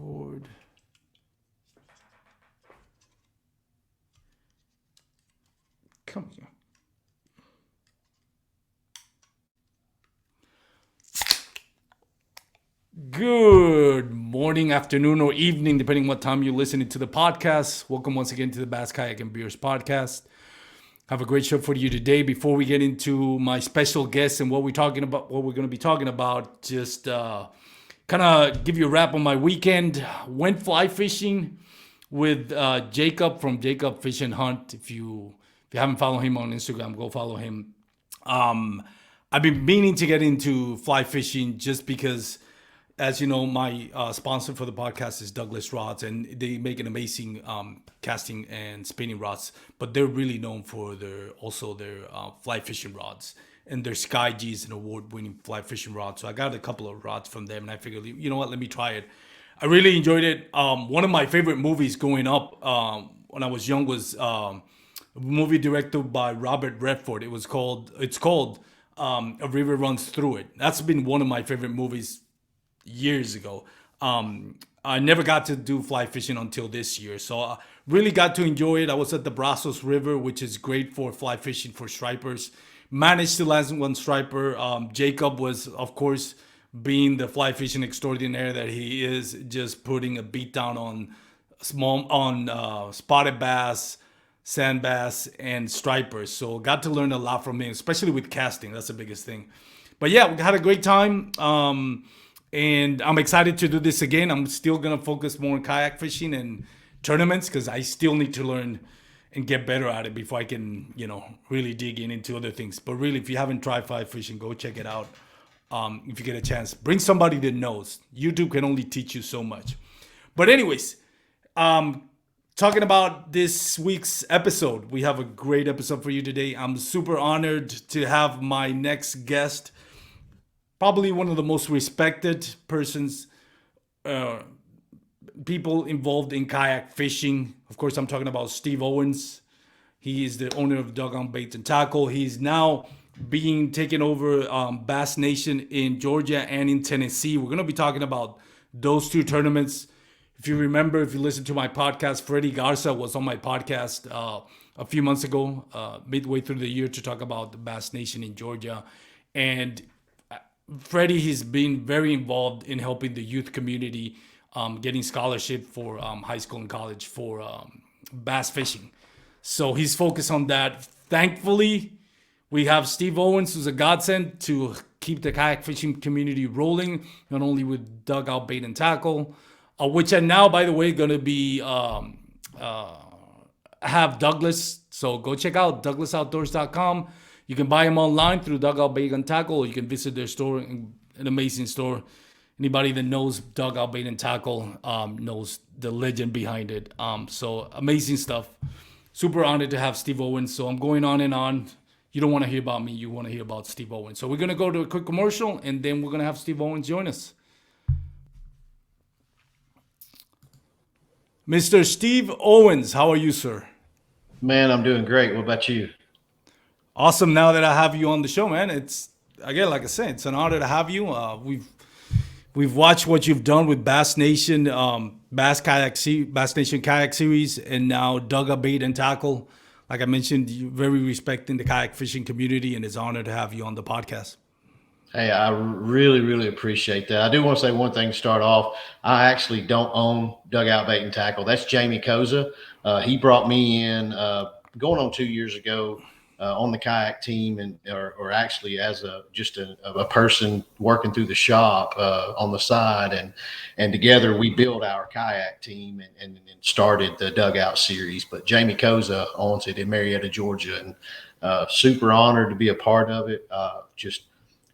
record. Come here. Good morning, afternoon, or evening, depending what time you're listening to the podcast. Welcome once again to the Bass Kayak and Beers podcast. Have a great show for you today. Before we get into my special guest and what we're going to be talking about, just kind of give you a wrap on my weekend. Went fly fishing with Jacob from Jacob Fish and Hunt. If you haven't followed him on Instagram, go follow him. I've been meaning to get into fly fishing just because, as you know, my sponsor for the podcast is Douglas Rods, and they make an amazing casting and spinning rods. But they're really known for their fly fishing rods, and their Sky G is an award-winning fly fishing rod. So I got a couple of rods from them, and I figured, you know what, let me try it. I really enjoyed it. One of my favorite movies growing up when I was young was a movie directed by Robert Redford. It's called A River Runs Through It. That's been one of my favorite movies years ago. I never got to do fly fishing until this year, so I really got to enjoy it. I was at the Brazos River, which is great for fly fishing for stripers. Managed to land one striper. Jacob was, of course, being the fly fishing extraordinaire that he is, just putting a beat down on spotted bass, sand bass, and stripers. So got to learn a lot from him, especially with casting. That's the biggest thing. But yeah, we had a great time. And I'm excited to do this again. I'm still going to focus more on kayak fishing and tournaments because I still need to learn and get better at it before I can, really dig into other things. But really, if you haven't tried fly fishing, go check it out. If you get a chance, bring somebody that knows. YouTube can only teach you so much. But anyways, talking about this week's episode, we have a great episode for you today. I'm super honored to have my next guest, probably one of the most respected people involved in kayak fishing. Of course, I'm talking about Steve Owens. He is the owner of Dugout Bait and Tackle. He's now being taken over Bass Nation in Georgia and in Tennessee. We're going to be talking about those two tournaments. If you remember, if you listen to my podcast, Freddie Garza was on my podcast a few months ago, midway through the year, to talk about the Bass Nation in Georgia. And Freddie has been very involved in helping the youth community getting scholarship for high school and college for bass fishing. So he's focused on that. Thankfully, we have Steve Owens, who's a godsend to keep the kayak fishing community rolling, not only with Dugout Bait and Tackle, which are now, by the way, going to be have Douglas. So go check out douglasoutdoors.com. You can buy them online through Dugout Bait and Tackle, or you can visit their store, an amazing store. Anybody that knows Dugout Bait and Tackle knows the legend behind it. So amazing stuff. Super honored to have Steve Owens. So I'm going on and on. You don't want to hear about me. You want to hear about Steve Owens. So we're going to go to a quick commercial, and then we're going to have Steve Owens join us. Mr. Steve Owens, how are you, sir? Man, I'm doing great. What about you? Awesome. Now that I have you on the show, man, it's, again, like I said, it's an honor to have you. We've watched what you've done with Bass Nation, Bass Nation Kayak Series, and now Dugout Bait and Tackle. Like I mentioned, you're very respecting the kayak fishing community, and it's an honor to have you on the podcast. Hey, I really, really appreciate that. I do want to say one thing to start off. I actually don't own Dugout Bait and Tackle. That's Jamie Koza. He brought me in going on 2 years ago on the kayak team, or actually as a person working through the shop on the side, and together we built our kayak team and started the Dugout series. But Jamie Koza owns it in Marietta, Georgia, and super honored to be a part of it. Just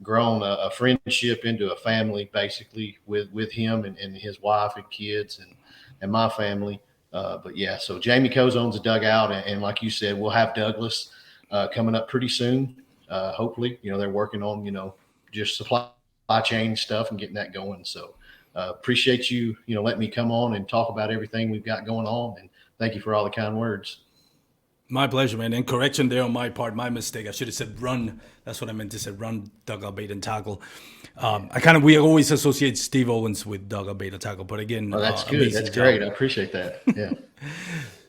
grown a friendship into a family, basically, with him and his wife and kids and my family. But yeah, so Jamie Koza owns a Dugout, and like you said, we'll have Douglas coming up pretty soon. Hopefully, they're working on, just supply chain stuff and getting that going. So appreciate you, letting me come on and talk about everything we've got going on. And thank you for all the kind words. My pleasure, man. And correction there on my part, my mistake. I should have said run. That's what I meant to say, run Dugout Bait and Tackle. We always associate Steve Owens with dugout bait and tackle, but again, Oh, that's good. That's amazing job. great. I appreciate that. Yeah.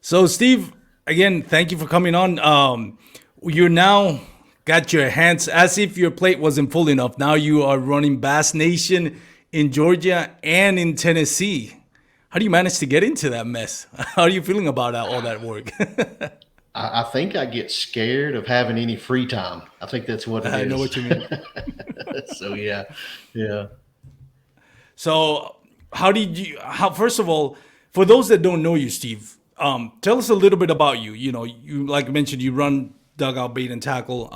So, Steve, again, thank you for coming on. You're now got your hands as if your plate wasn't full enough. Now you are running Bass Nation in Georgia and in Tennessee. How do you manage to get into that mess? How are you feeling about all that work? I think I get scared of having any free time. I think that's what it I know is. what you mean. So yeah, yeah. So, how did you? How first of all, for those that don't know you, Steve, tell us a little bit about you. You know, you like I mentioned, you run dugout bait and tackle.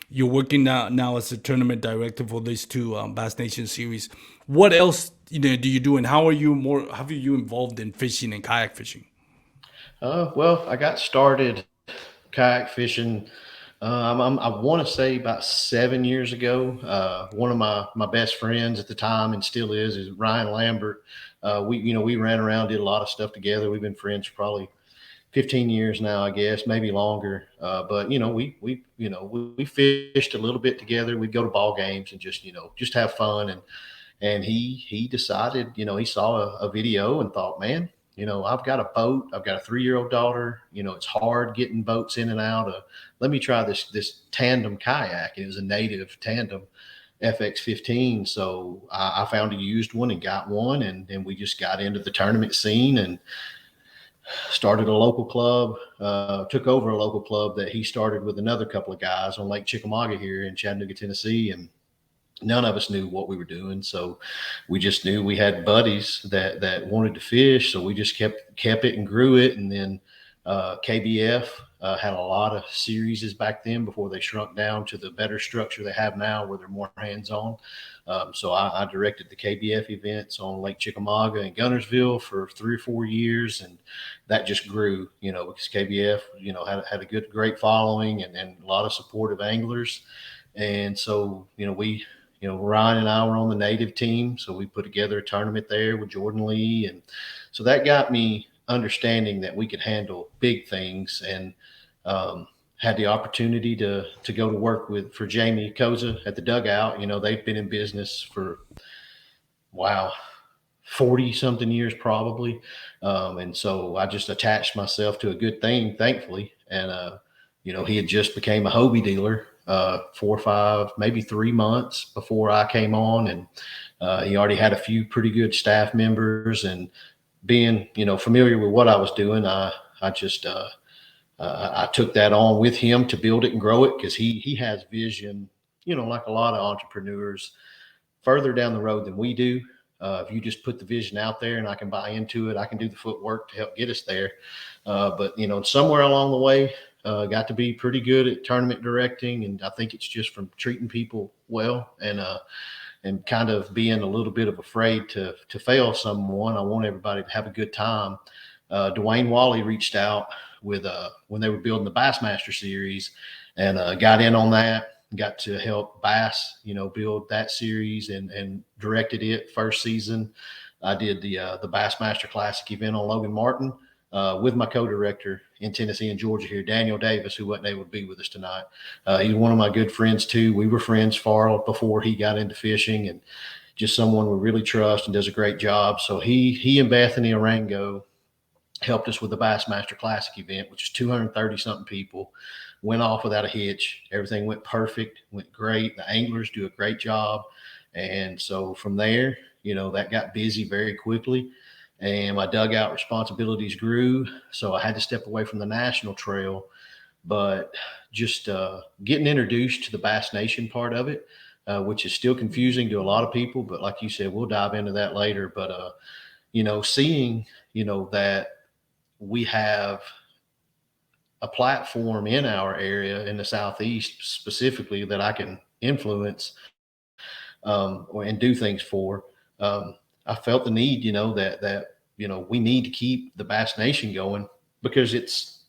You're working now as a tournament director for these two Bass Nation series. What else do you do, and how are you more? How are you involved in fishing and kayak fishing? Well, I got started kayak fishing. I want to say about 7 years ago. One of my best friends at the time and still is Ryan Lambert. We ran around, did a lot of stuff together. We've been friends for probably 15 years now, I guess, maybe longer. But we fished a little bit together. We'd go to ball games and just have fun. And he decided, he saw a video and thought, man, I've got a boat. I've got a 3-year-old daughter. It's hard getting boats in and out. Let me try this tandem kayak. It was a native tandem FX15. So I found a used one and got one, and then we just got into the tournament scene and started a local club. Took over a local club that he started with another couple of guys on Lake Chickamauga here in Chattanooga, Tennessee, and none of us knew what we were doing. So we just knew we had buddies that wanted to fish. So we just kept it and grew it. And then KBF had a lot of series back then before they shrunk down to the better structure they have now where they're more hands-on. So I directed the KBF events on Lake Chickamauga and Gunnersville for 3 or 4 years. And that just grew, because KBF, had a great following and a lot of supportive anglers. And so, Ryan and I were on the native team, so we put together a tournament there with Jordan Lee, and so that got me understanding that we could handle big things, and had the opportunity to go to work for Jamie Koza at the dugout. They've been in business for wow, 40 something years probably, and so I just attached myself to a good thing, thankfully, and he had just became a Hobie dealer 4 or 5, maybe 3 months before I came on. And he already had a few pretty good staff members. And being, familiar with what I was doing, I took that on with him to build it and grow it because he has vision, like a lot of entrepreneurs, further down the road than we do. If you just put the vision out there and I can buy into it, I can do the footwork to help get us there. But somewhere along the way, got to be pretty good at tournament directing, and I think it's just from treating people well and kind of being a little bit of afraid to fail someone. I want everybody to have a good time. Dwayne Wally reached out with when they were building the Bassmaster series, and got in on that. Got to help Bass, build that series and directed it first season. I did the Bassmaster Classic event on Logan Martin with my co-director in Tennessee and Georgia here, Daniel Davis, who wasn't able to be with us tonight. He's one of my good friends too. We were friends far before he got into fishing, and just someone we really trust and does a great job. So he and Bethany Arango helped us with the Bassmaster Classic event, which is 230 something people. Went off without a hitch. Everything went perfect, went great. The anglers do a great job. And so from there, that got busy very quickly, and my dugout responsibilities grew. So I had to step away from the national trail, but just getting introduced to the Bass Nation part of it, which is still confusing to a lot of people. But like you said, we'll dive into that later. But, seeing, that we have a platform in our area in the Southeast specifically that I can influence and do things for. I felt the need, that we need to keep the Bass Nation going because it's,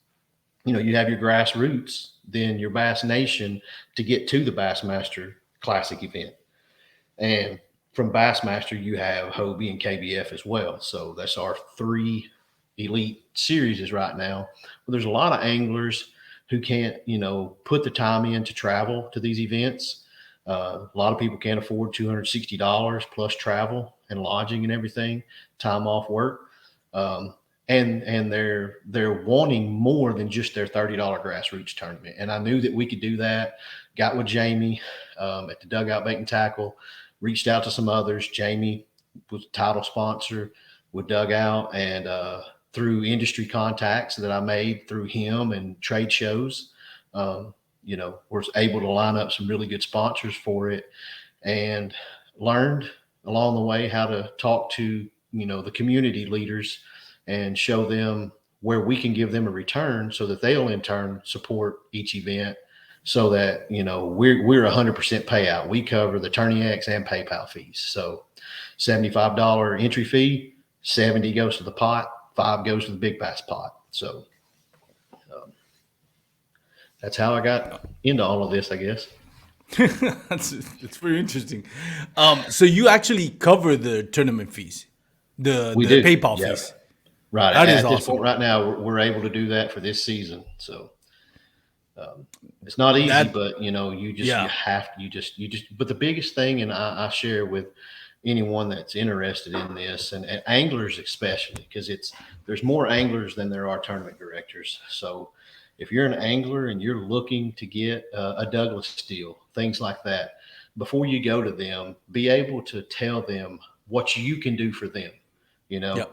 you have your grassroots, then your Bass Nation to get to the Bassmaster Classic event. And from Bassmaster, you have Hobie and KBF as well. So that's our 3 elite series right now. But there's a lot of anglers who can't, put the time in to travel to these events. A lot of people can't afford $260 plus travel and lodging and everything, time off work. Um, and they're wanting more than just their $30 grassroots tournament. And I knew that we could do that. Got with Jamie at the Dugout Bait and Tackle, reached out to some others. Jamie was a title sponsor with Dugout, and through industry contacts that I made through him and trade shows, um, was able to line up some really good sponsors for it, and learned along the way how to talk to the community leaders and show them where we can give them a return so that they'll in turn support each event, so that we're 100% payout. We cover the Tourney X and PayPal fees. So $75 entry fee, 70 goes to the pot, 5 goes to the big bass pot. So that's how I got into all of this, I guess. It's very interesting. So you actually cover the tournament fees, We the do. PayPal Yeah. fees. Right. That is At this awesome. point right now, we're able to do that for this season. So it's not easy, That but you yeah. have to, but the biggest thing, and I share with anyone that's interested in this, and anglers especially, because there's more anglers than there are tournament directors. So if you're an angler and you're looking to get a Douglas deal, things like that, before you go to them, be able to tell them what you can do for them. You know, Yep.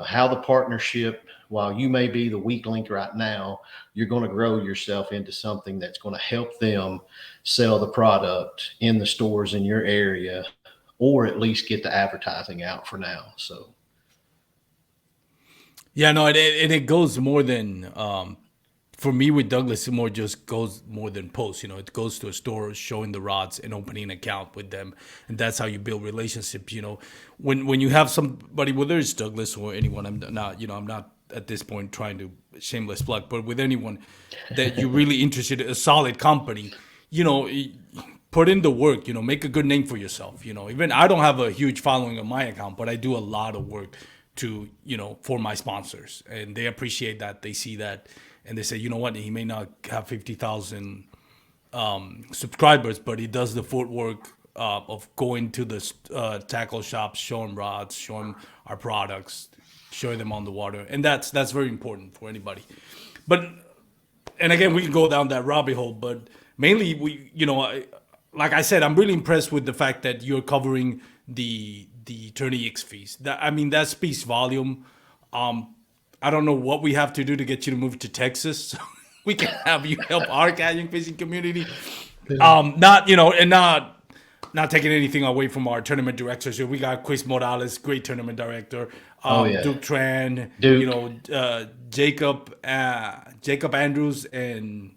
how the partnership, while you may be the weak link right now, you're going to grow yourself into something that's going to help them sell the product in the stores in your area, or at least get the advertising out for now. So Yeah, no, it goes more than for me with Douglas. It more just goes more than posts. It goes to a store, showing the rods, and opening an account with them, and that's how you build relationships. When you have somebody, whether it's Douglas or anyone, I'm not at this point trying to shameless plug, but with anyone that you're really interested in, a solid company, you know. Put in the work, make a good name for yourself. Even I don't have a huge following on my account, but I do a lot of work to, for my sponsors, and they appreciate that. They see that, and they say, you know what, he may not have 50,000 subscribers, but he does the footwork of going to the tackle shops, showing rods, showing our products, showing them on the water, and that's very important for anybody. But and again, we can go down that rabbit hole, but mainly like I said, I'm really impressed with the fact that you're covering the Tourney X fees. That speaks volume. I don't know what we have to do to get you to move to Texas, so we can have you help our kayak fishing community. Not and not taking anything away from our tournament directors here. We got Chris Morales, great tournament director. oh yeah, Duke Tran, Duke. Jacob Andrews, and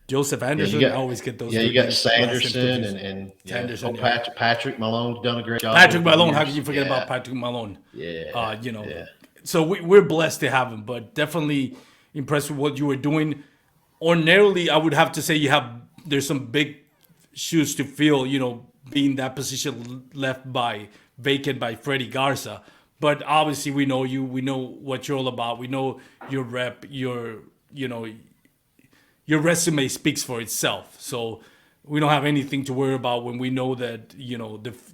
Joseph Yeah, you Anderson. I got always get those yeah, two you got names, last names Sanderson confused. and yeah, Sanderson, yeah. Patrick Malone's done a great job Patrick over the Malone. How could years. you forget about Yeah, Patrick Malone? yeah, You know, yeah. so we're blessed to have him, but definitely impressed with what you were doing. Ordinarily, I would have to say there's some big shoes to fill. Being that position left by vacant by Freddie Garza. But obviously, we know you. We know what you're all about. We know your rep. Your resume speaks for itself. So we don't have anything to worry about when we know that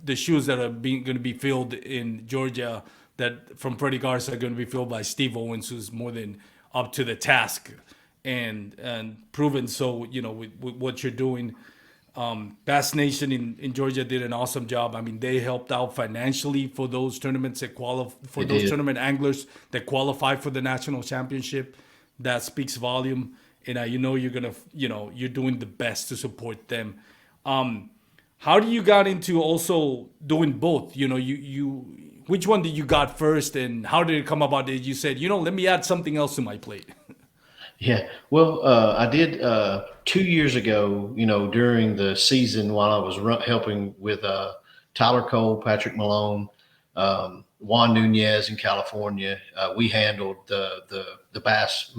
the shoes that are going to be filled in Georgia that from Freddie Garza are going to be filled by Steve Owens, who's more than up to the task and proven. So with what you're doing. Bass Nation in Georgia did an awesome job. They helped out financially for those tournaments that for They those did. tournament anglers that qualify for the national championship. That speaks volume, and you're doing the best to support them. How do you got into also doing both? You which one did you got first, and how did it come about that you said, let me add something else to my plate? Yeah. Well, I did 2 years ago, during the season while I was helping with Tyler Cole, Patrick Malone, Juan Nunez in California. We handled the Bass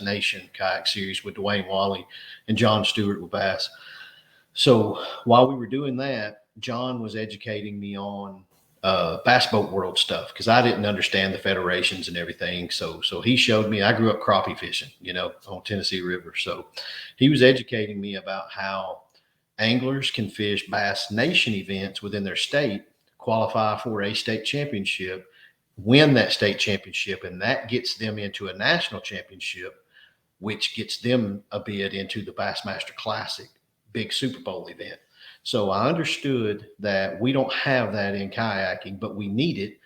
Nation Kayak Series with Dwayne Wally and John Stewart with Bass. So while we were doing that, John was educating me on bass boat world stuff because I didn't understand the federations and everything. So he showed me. I grew up crappie fishing, on Tennessee River. So he was educating me about how anglers can fish Bass Nation events within their state, qualify for a state championship, win that state championship, and that gets them into a national championship, which gets them a bid into the Bassmaster Classic, big Super Bowl event. So I understood that we don't have that in kayaking, but we need it.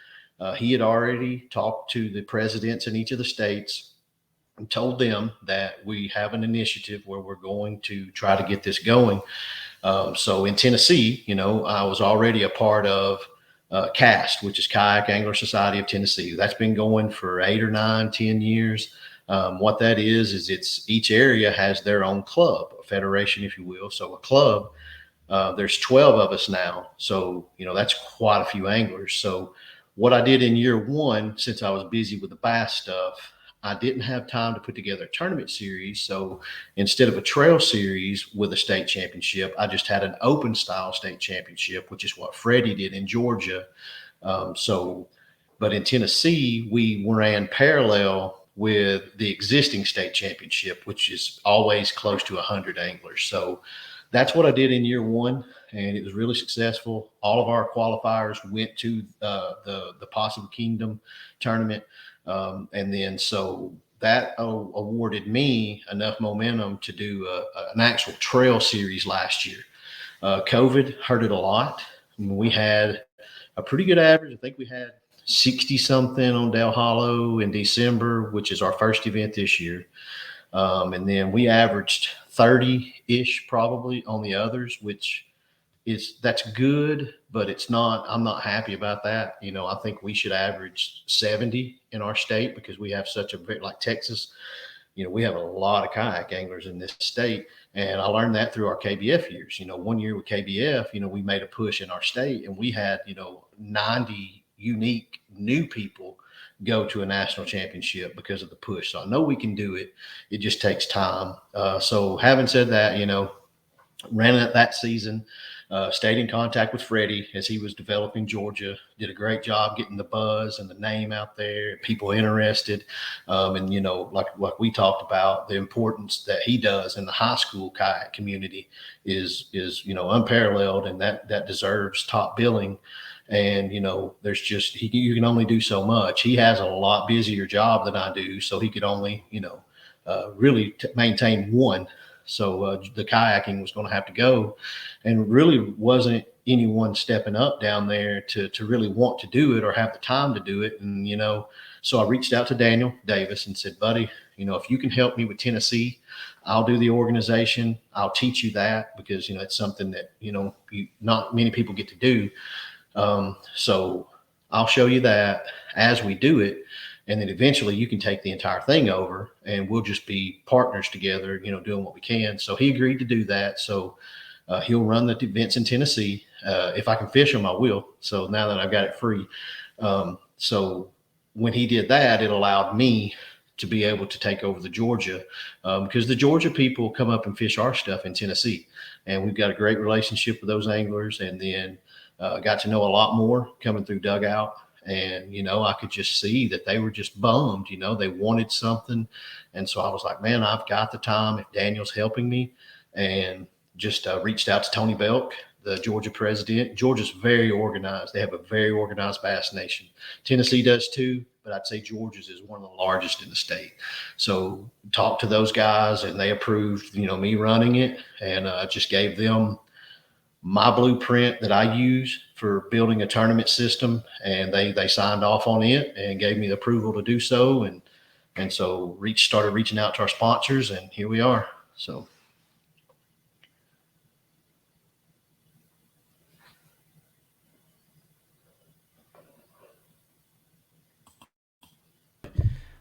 He had already talked to the presidents in each of the states and told them that we have an initiative where we're going to try to get this going. So in Tennessee, I was already a part of CAST, which is Kayak Angler Society of Tennessee. That's been going for 8 or 9, 10 years. What that is it's each area has their own club, a federation, if you will. So a club, there's 12 of us now. So, that's quite a few anglers. So what I did in year one, since I was busy with the bass stuff, I didn't have time to put together a tournament series. So instead of a trail series with a state championship, I just had an open style state championship, which is what Freddie did in Georgia. But in Tennessee, we ran parallel with the existing state championship, which is always close to 100 anglers. So that's what I did in year one, and it was really successful. All of our qualifiers went to the Possum Kingdom tournament. And then so that awarded me enough momentum to do an actual trail series last year. COVID hurt it a lot. I mean, we had a pretty good average. I think we had 60 something on Del Hollow in December, which is our first event this year. And then we averaged 30-ish probably on the others, which that's good, but I'm not happy about that. I think we should average 70 in our state because we have such a bit like Texas. We have a lot of kayak anglers in this state. And I learned that through our KBF years. One year with KBF, we made a push in our state and we had, 90 unique new people go to a national championship because of the push. So I know we can do it. It just takes time. So having said that, ran it that season, stayed in contact with Freddie as he was developing Georgia, did a great job getting the buzz and the name out there, people interested. And, like we talked about, the importance that he does in the high school kayak community is unparalleled, and that deserves top billing. And, there's just, you can only do so much. He has a lot busier job than I do. So he could only, really maintain one. So the kayaking was going to have to go, and really wasn't anyone stepping up down there to really want to do it or have the time to do it. And, so I reached out to Daniel Davis and said, buddy, if you can help me with Tennessee, I'll do the organization. I'll teach you that because, it's something that, not many people get to do. So I'll show you that as we do it. And then eventually you can take the entire thing over and we'll just be partners together, doing what we can. So he agreed to do that. So he'll run the events in Tennessee. If I can fish them, I will. So now that I've got it free. So when he did that, it allowed me to be able to take over the Georgia, because the Georgia people come up and fish our stuff in Tennessee. And we've got a great relationship with those anglers. And then got to know a lot more coming through Dugout. And, I could just see that they were just bummed, they wanted something. And so I was like, man, I've got the time if Daniel's helping me. And just reached out to Tony Belk, the Georgia president. Georgia's very organized. They have a very organized Bass Nation. Tennessee does too, but I'd say Georgia's is one of the largest in the state. So talked to those guys and they approved, me running it, and just gave them my blueprint that I use for building a tournament system, and they signed off on it and gave me the approval to do so. And so started reaching out to our sponsors, and here we are. So.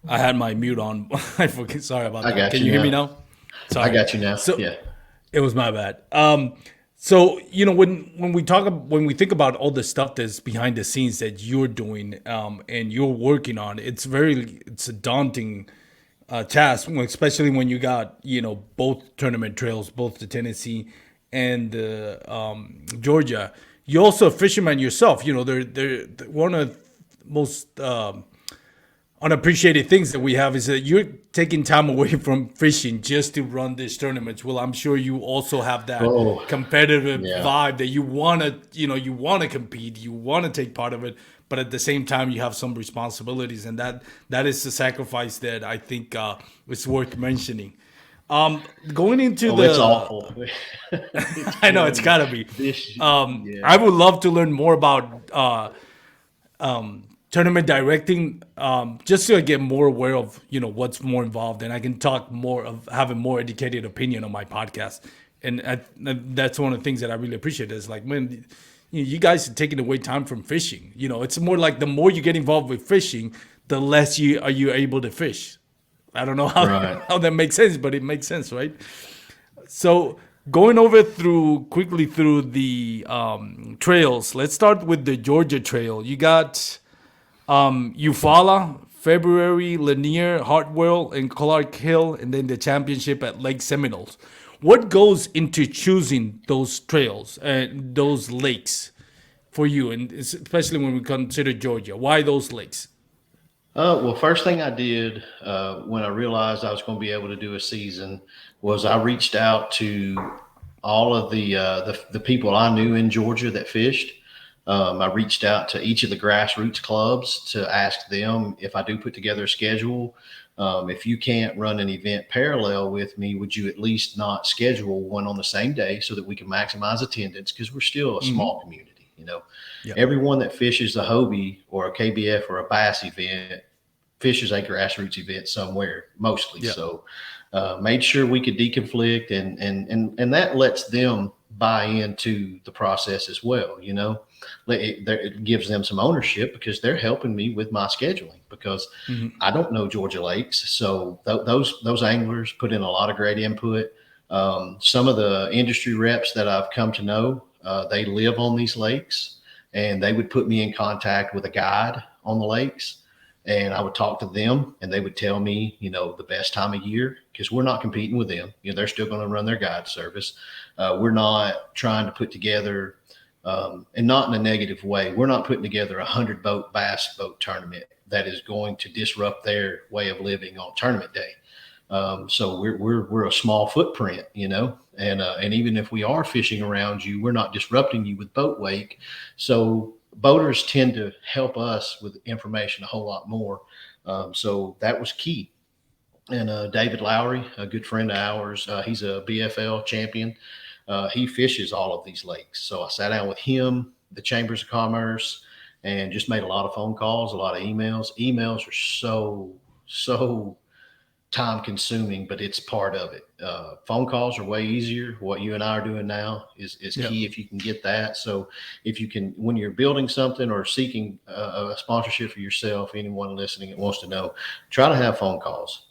I had my mute on. I forget. Sorry about that. Can you you hear me now? Sorry. I got you now. So, yeah. It was my bad. So when we think about all the stuff that's behind the scenes that you're doing and you're working on, it's a daunting task, especially when you got both tournament trails, both the Tennessee and the Georgia. You're also a fisherman yourself. They're one of the most unappreciated things that we have is that you're taking time away from fishing just to run these tournaments. Well, I'm sure you also have that Oh, competitive yeah. vibe that you want to, you want to compete, you want to take part of it, but at the same time you have some responsibilities, and that is the sacrifice that I think is worth mentioning. Going into Oh, it's the awful. It's I know it's one gotta be. this. I Yeah. would love to learn more about tournament directing, just to get more aware of what's more involved, and I can talk more of having more educated opinion on my podcast. And that's one of the things that I really appreciate is like, man, you guys are taking away time from fishing. It's more like the more you get involved with fishing, the less you able to fish. I don't know how Right. how that makes sense, but it makes sense, right? So going over quickly through the trails, let's start with the Georgia Trail. You got Eufaula, February, Lanier, Hartwell, and Clark Hill, and then the championship at Lake Seminoles. What goes into choosing those trails and those lakes for you, and especially when we consider Georgia? Why those lakes? Well, first thing I did when I realized I was going to be able to do a season was I reached out to all of the people I knew in Georgia that fished. I reached out to each of the grassroots clubs to ask them if I do put together a schedule. If you can't run an event parallel with me, would you at least not schedule one on the same day so that we can maximize attendance? Because we're still a small community, you know. Yeah. Everyone that fishes a Hobie or a KBF or a Bass event fishes a grassroots event somewhere, mostly. Yeah. So made sure we could deconflict, and that lets them buy into the process as well. It gives them some ownership because they're helping me with my scheduling because I don't know Georgia lakes. So those anglers put in a lot of great input. Some of the industry reps that I've come to know, they live on these lakes, and they would put me in contact with a guide on the lakes, and I would talk to them, and they would tell me, the best time of year, because we're not competing with them. They're still going to run their guide service. We're not trying to put together, and not in a negative way, we're not putting together 100 boat bass boat tournament that is going to disrupt their way of living on tournament day. So we're a small footprint, and even if we are fishing around you, we're not disrupting you with boat wake. So boaters tend to help us with information a whole lot more. So that was key. And David Lowry, a good friend of ours, he's a BFL champion. He fishes all of these lakes. So I sat down with him, the Chambers of Commerce, and just made a lot of phone calls, a lot of emails. Emails are so time consuming, but it's part of it. Phone calls are way easier. What you and I are doing now is Yeah. key if you can get that. So if you can, when you're building something or seeking a sponsorship for yourself, anyone listening that wants to know, try to have phone calls,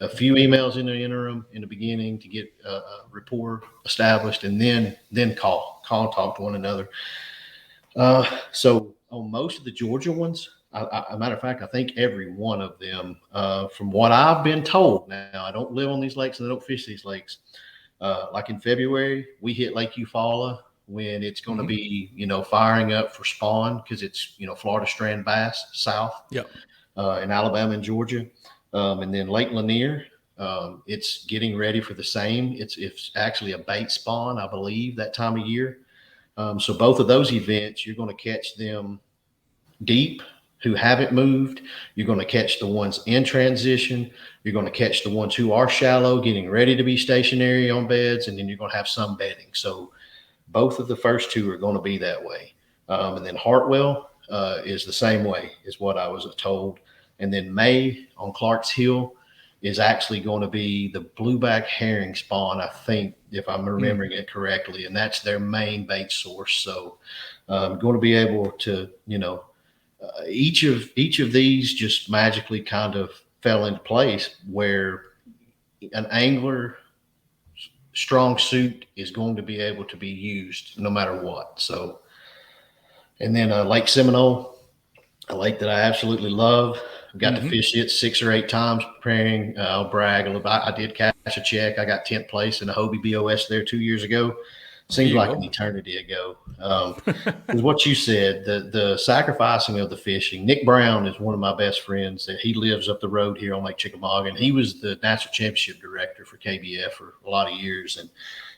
a few emails in the interim in the beginning to get a rapport established, and then call and talk to one another. So on most of the Georgia ones, a matter of fact, I think every one of them, from what I've been told, now I don't live on these lakes and I don't fish these lakes. Like in February, we hit Lake Eufaula when it's going to be, firing up for spawn because it's, Florida strand bass south Yeah. in Alabama and Georgia. And then Lake Lanier, it's getting ready for the same. It's actually a bait spawn, I believe, that time of year. So both of those events, you're going to catch them deep who haven't moved. You're going to catch the ones in transition. You're going to catch the ones who are shallow, getting ready to be stationary on beds, and then you're going to have some bedding. So both of the first two are going to be that way. And then Hartwell is the same way, is what I was told. And then May on Clark's Hill is actually going to be the blueback herring spawn, I think, if I'm remembering it correctly. And that's their main bait source. So I'm going to be able to, each of these just magically kind of fell into place where an angler strong suit is going to be able to be used no matter what. So, and then Lake Seminole, a lake that I absolutely love. I've got to fish it 6 or 8 times preparing. I'll brag a little bit. I did cash a check. I got 10th place in a Hobie BOS there 2 years ago. There Seems you like an go. eternity ago. Because what you said, the sacrificing of the fishing. Nick Brown is one of my best friends. That he lives up the road here on Lake Chickamauga, and he was the national championship director for KBF for a lot of years.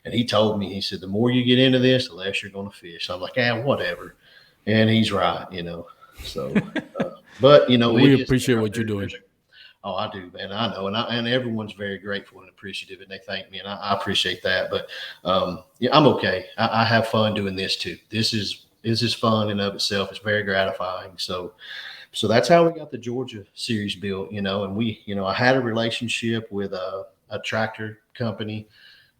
And he told me, he said, the more you get into this, the less you're going to fish. I'm like, whatever. And he's right, you know. So, but you know, Well, we it is appreciate what you're there's doing. a Oh, I do, man. I know, and everyone's very grateful and appreciative, and they thank me, and I appreciate that. But yeah, I'm okay. I have fun doing this too. This is fun in of itself. It's very gratifying. So that's how we got the Georgia series built, you know. And I had a relationship with a tractor company,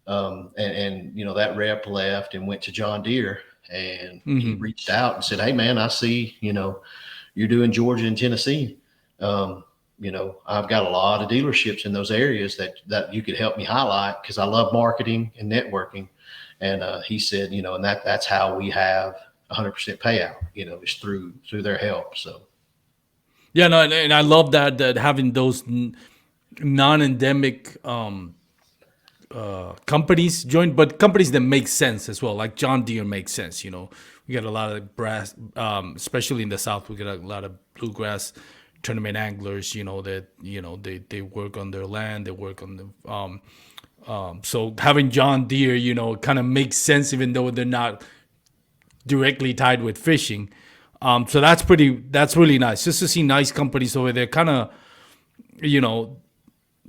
and that rep left and went to John Deere, and he Hmm. reached out and said, "Hey, man, I see, you're doing Georgia and Tennessee. Um, I've got a lot of dealerships in those areas that you could help me highlight because I love marketing and networking." And he said, and that's how we have 100% payout, is through their help. So Yeah, no, and I love that having those non-endemic companies join, but companies that make sense as well. Like John Deere makes sense. We got a lot of brass, especially in the South. We got a lot of bluegrass tournament anglers. That they work on their land. They work on the so having John Deere, kind of makes sense, even though they're not directly tied with fishing. So that's really nice just to see nice companies over there. Kind of, you know,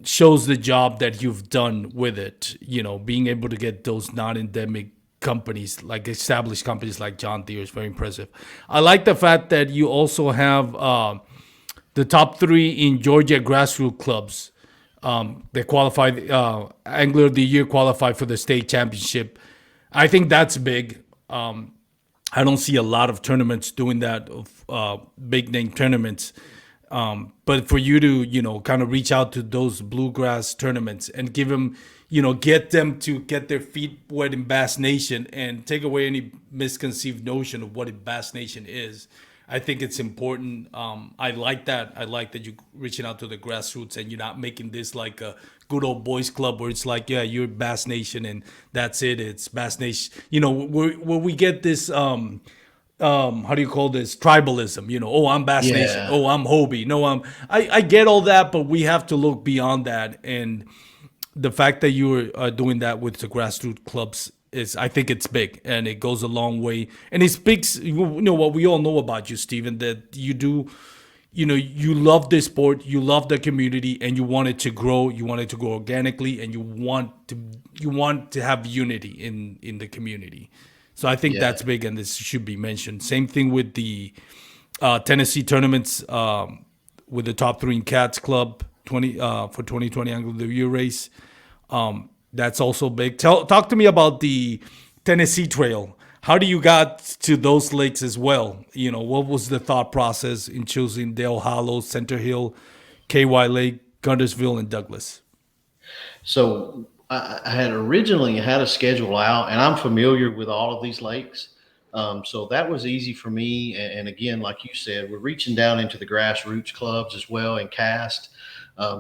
shows the job that you've done with it. Being able to get those non-endemic companies, like established companies like John Deere, is very impressive. I like the fact that you also have the top three in Georgia grassroots clubs. They qualified, Angler of the Year qualified for the state championship. I think that's big. I don't see a lot of tournaments doing that, of big name tournaments. But for you to, kind of reach out to those bluegrass tournaments and give them, get them to get their feet wet in Bass Nation and take away any misconceived notion of what a Bass Nation is. I think it's important. I like that. I like that you're reaching out to the grassroots and you're not making this like a good old boys club where it's like, yeah, you're Bass Nation and that's it. It's Bass Nation. Where we get this how do you call this, tribalism? Oh, I'm Bass Nation. yeah, Oh, I'm Hobie. No, I get all that, but we have to look beyond that. And the fact that you're doing that with the grassroots clubs is, I think it's big and it goes a long way. And it speaks, what we all know about you, Steven, that you do, you love this sport, you love the community, and you want it to grow. You want it to grow organically, and you want to have unity in the community. So I think yeah. that's big, and this should be mentioned. Same thing with the Tennessee tournaments, with the top three in Cats Club 2020 Anglo of the Year race. That's also big. Talk to me about the Tennessee Trail. How do you got to those lakes as well? What was the thought process in choosing Dale Hollow, Center Hill, KY Lake, Guntersville, and Douglas? So I had originally had a schedule out, and I'm familiar with all of these lakes. So that was easy for me. And again, like you said, we're reaching down into the grassroots clubs as well and cast.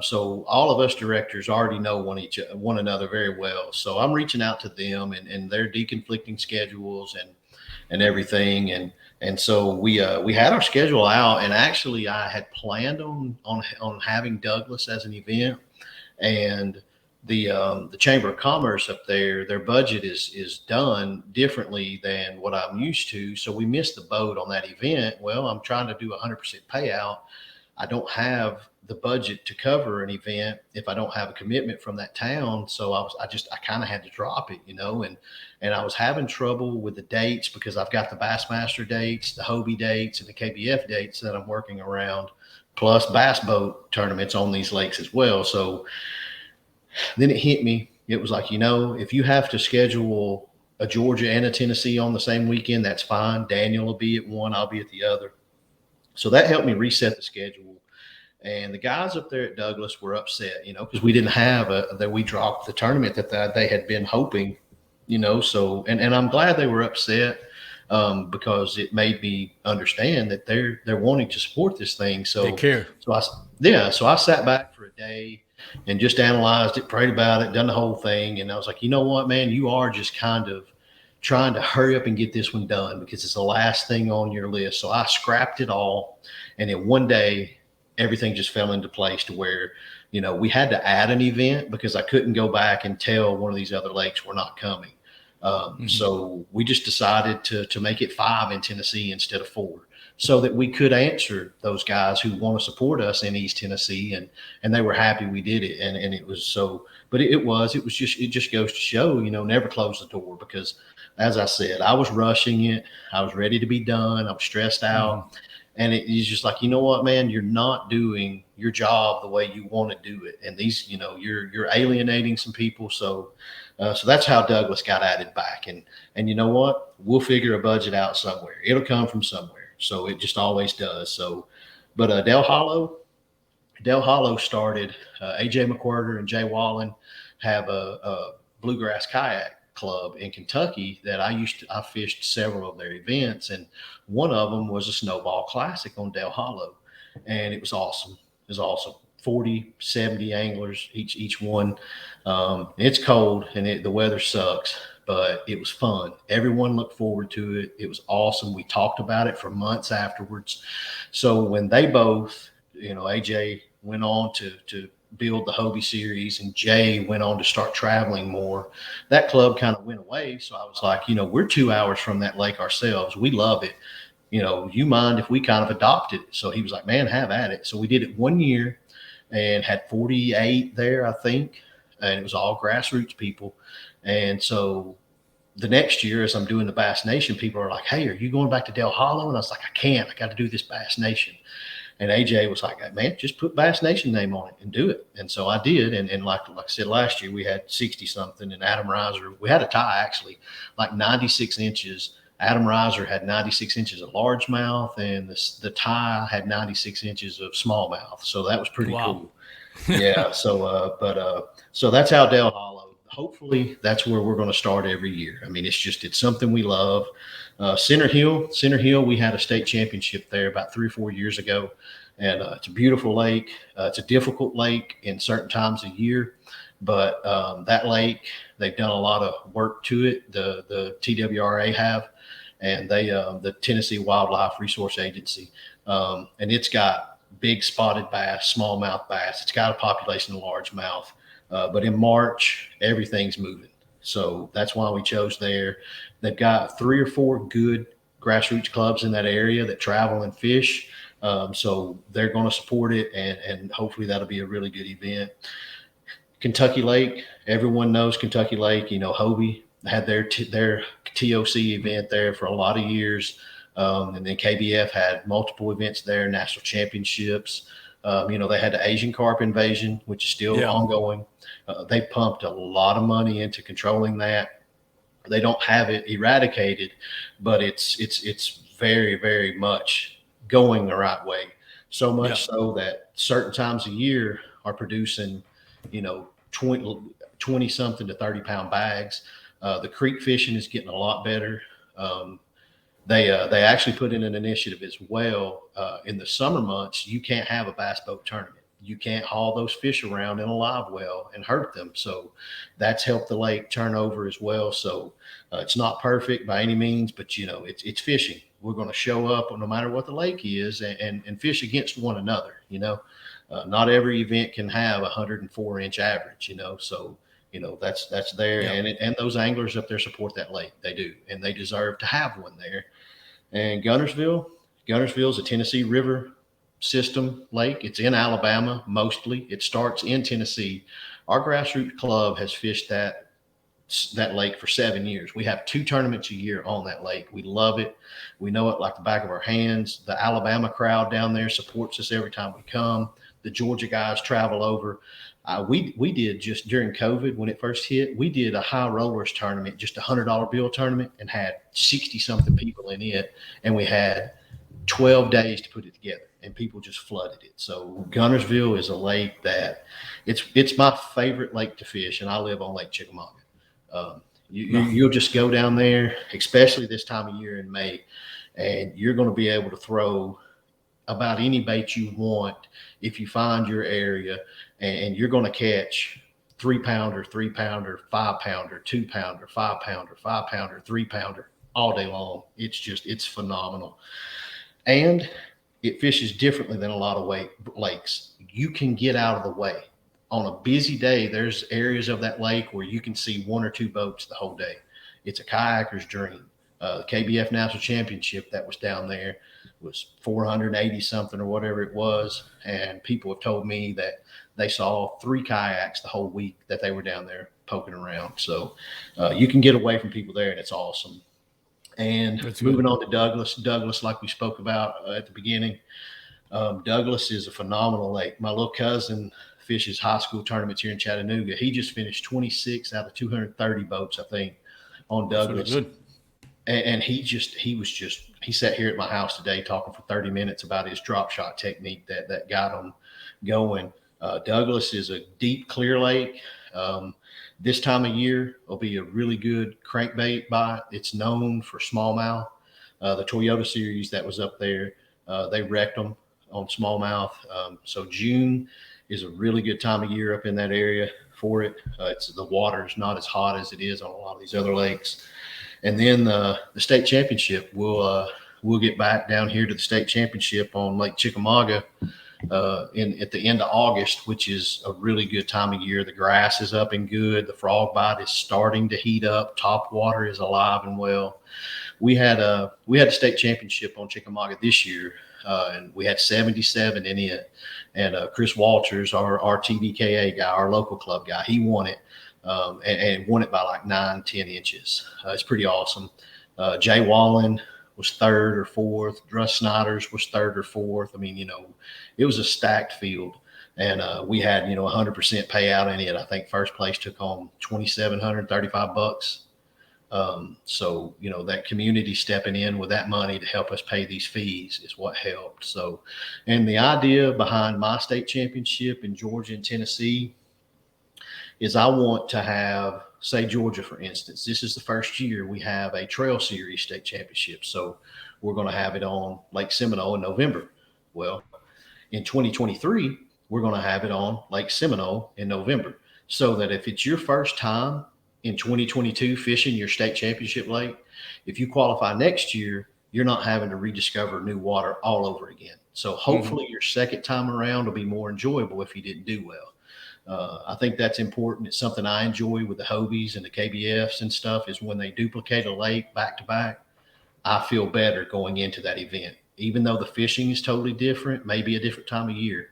So all of us directors already know one another very well. So I'm reaching out to them and their deconflicting schedules and everything. And so we had our schedule out, and actually I had planned on having Douglas as an event, and the Chamber of Commerce up there, their budget is done differently than what I'm used to. So we missed the boat on that event. Well, I'm trying to do 100% payout. I don't have the budget to cover an event if I don't have a commitment from that town. So I kind of had to drop it, and I was having trouble with the dates because I've got the Bassmaster dates, the Hobie dates, and the KBF dates that I'm working around, plus bass boat tournaments on these lakes as well. So then it hit me. It was like, if you have to schedule a Georgia and a Tennessee on the same weekend, that's fine. Daniel will be at one, I'll be at the other. So that helped me reset the schedule. And the guys up there at Douglas were upset, because we didn't have that we dropped the tournament that they had been hoping, So, and I'm glad they were upset, because it made me understand that they're wanting to support this thing. They So, care. so I sat back for a day and just analyzed it, prayed about it, done the whole thing. And I was like, you know what, man, you are just kind of trying to hurry up and get this one done because it's the last thing on your list. So I scrapped it all. And then one day, everything just fell into place to where, we had to add an event because I couldn't go back and tell one of these other lakes we're not coming. So we just decided to make it 5 in Tennessee instead of 4, so that we could answer those guys who want to support us in East Tennessee, and they were happy we did it. And it was so, but it just goes to show, never close the door, because as I said, I was rushing it. I was ready to be done. I was stressed out. And it's just like, you know what, man, you're not doing your job the way you want to do it. And these, you're alienating some people. So that's how Douglas got added back. And you know what? We'll figure a budget out somewhere. It'll come from somewhere. So it just always does. So, but Del Hollow started. AJ McWhirter and Jay Wallen have a bluegrass kayak club in Kentucky that I fished several of their events, and one of them was a snowball classic on Del Hollow, and it was awesome. It was awesome. 40, 70 anglers each one. It's cold and the weather sucks, but it was fun. Everyone looked forward to it. It was awesome. We talked about it for months afterwards. So when they both, AJ went on to build the Hobie series, and Jay went on to start traveling more, that club kind of went away. So I was like, we're 2 hours from that lake ourselves. We love it. You mind if we kind of adopt it? So he was like, man, have at it. So we did it 1 year and had 48 there, I think. And it was all grassroots people. And so the next year, as I'm doing the Bass Nation, people are like, hey, are you going back to Del Hollow? And I was like, I can't. I got to do this Bass Nation. And AJ was like, man, just put Bass Nation name on it and do it. And so I did. And like I said, last year we had 60 something, and Adam Reiser, we had a tie actually, like 96 inches. Adam Reiser had 96 inches of largemouth, and the tie had 96 inches of smallmouth. So that was pretty cool. Yeah. So that's how Del Hollow. Hopefully that's where we're going to start every year. I mean, it's something we love. Center Hill, we had a state championship there about 3 or 4 years ago, and it's a beautiful lake. It's a difficult lake in certain times of year, but that lake, they've done a lot of work to it. The TWRA have, and the Tennessee Wildlife Resource Agency, and it's got big spotted bass, smallmouth bass. It's got a population of largemouth, but in March, everything's moving. So that's why we chose there. They've got 3 or 4 good grassroots clubs in that area that travel and fish. So they're going to support it, and hopefully that'll be a really good event. Kentucky Lake, everyone knows Kentucky Lake. Hobie had their TOC event there for a lot of years. And then KBF had multiple events there, national championships. They had the Asian carp invasion, which is still ongoing. They pumped a lot of money into controlling that. They don't have it eradicated, but it's very, very much going the right way. So much so that certain times a year are producing, 20 something to 30 pound bags. The creek fishing is getting a lot better. They actually put in an initiative as well. In the summer months, you can't have a bass boat tournament. You can't haul those fish around in a live well and hurt them. So that's helped the lake turn over as well. So it's not perfect by any means, but it's fishing. We're going to show up no matter what the lake is and fish against one another. Not every event can have 104-inch average. So that's there, and those anglers up there support that lake. They do, and they deserve to have one there. And Guntersville is a Tennessee River system lake. It's in Alabama mostly. It starts in Tennessee. Our grassroots club has fished that lake for 7 years. We have 2 tournaments a year on that lake. We love it. We know it like the back of our hands. The Alabama crowd down there supports us every time we come. The Georgia guys travel over. We did, just during COVID when it first hit, we did a high rollers tournament, just $100 bill tournament, and had 60 something people in it. And we had 12 days to put it together, and people just flooded it. So Guntersville is a lake that it's my favorite lake to fish, and I live on Lake Chickamauga. You'll just go down there, especially this time of year in May, and you're going to be able to throw about any bait you want if you find your area, and you're going to catch 3-pounder, 3-pounder, 5-pounder, 2-pounder, 5-pounder, 5-pounder, 3-pounder all day long. It's phenomenal. And it fishes differently than a lot of lakes. You can get out of the way. On a busy day, there's areas of that lake where you can see 1 or 2 boats the whole day. It's a kayaker's dream. KBF National Championship that was down there was 480 something or whatever it was. And people have told me that they saw 3 kayaks the whole week that they were down there poking around. So you can get away from people there, and it's awesome. And That's moving good. on to Douglas, like we spoke about at the beginning, Douglas is a phenomenal lake. My little cousin fishes high school tournaments here in Chattanooga. He just finished 26 out of 230 boats, I think, on That's really Douglas. good. And he sat here at my house today talking for 30 minutes about his drop shot technique that got him going. Douglas is a deep, clear lake. This time of year will be a really good crankbait bite. It's known for smallmouth. The Toyota series that was up there, they wrecked them on smallmouth. So June is a really good time of year up in that area for it. The water is not as hot as it is on a lot of these other lakes. And then the state championship, we'll get back down here to the state championship on Lake Chickamauga at the end of August, which is a really good time of year. The grass is up and good. The frog bite is starting to heat up. Top water is alive and well. We had a state championship on Chickamauga this year, and we had 77 in it. And Chris Walters, our TVKA guy, our local club guy, he won it. And won it by like 9-10 inches. It's pretty awesome. Jay Wallen was 3rd or 4th. Russ Snyder's was 3rd or 4th. I mean, it was a stacked field, and we had 100% payout in it. I think first place took home $2,735. So that community stepping in with that money to help us pay these fees is what helped. So, and the idea behind my state championship in Georgia and Tennessee is I want to have, say, Georgia, for instance. This is the first year we have a trail series state championship. So we're going to have it on Lake Seminole in November. Well, in 2023, we're going to have it on Lake Seminole in November. So that if it's your first time in 2022 fishing your state championship lake, if you qualify next year, you're not having to rediscover new water all over again. So hopefully your second time around will be more enjoyable if you didn't do well. I think that's important. It's something I enjoy with the Hobies and the KBFs and stuff is when they duplicate a lake back to back, I feel better going into that event. Even though the fishing is totally different, maybe a different time of year,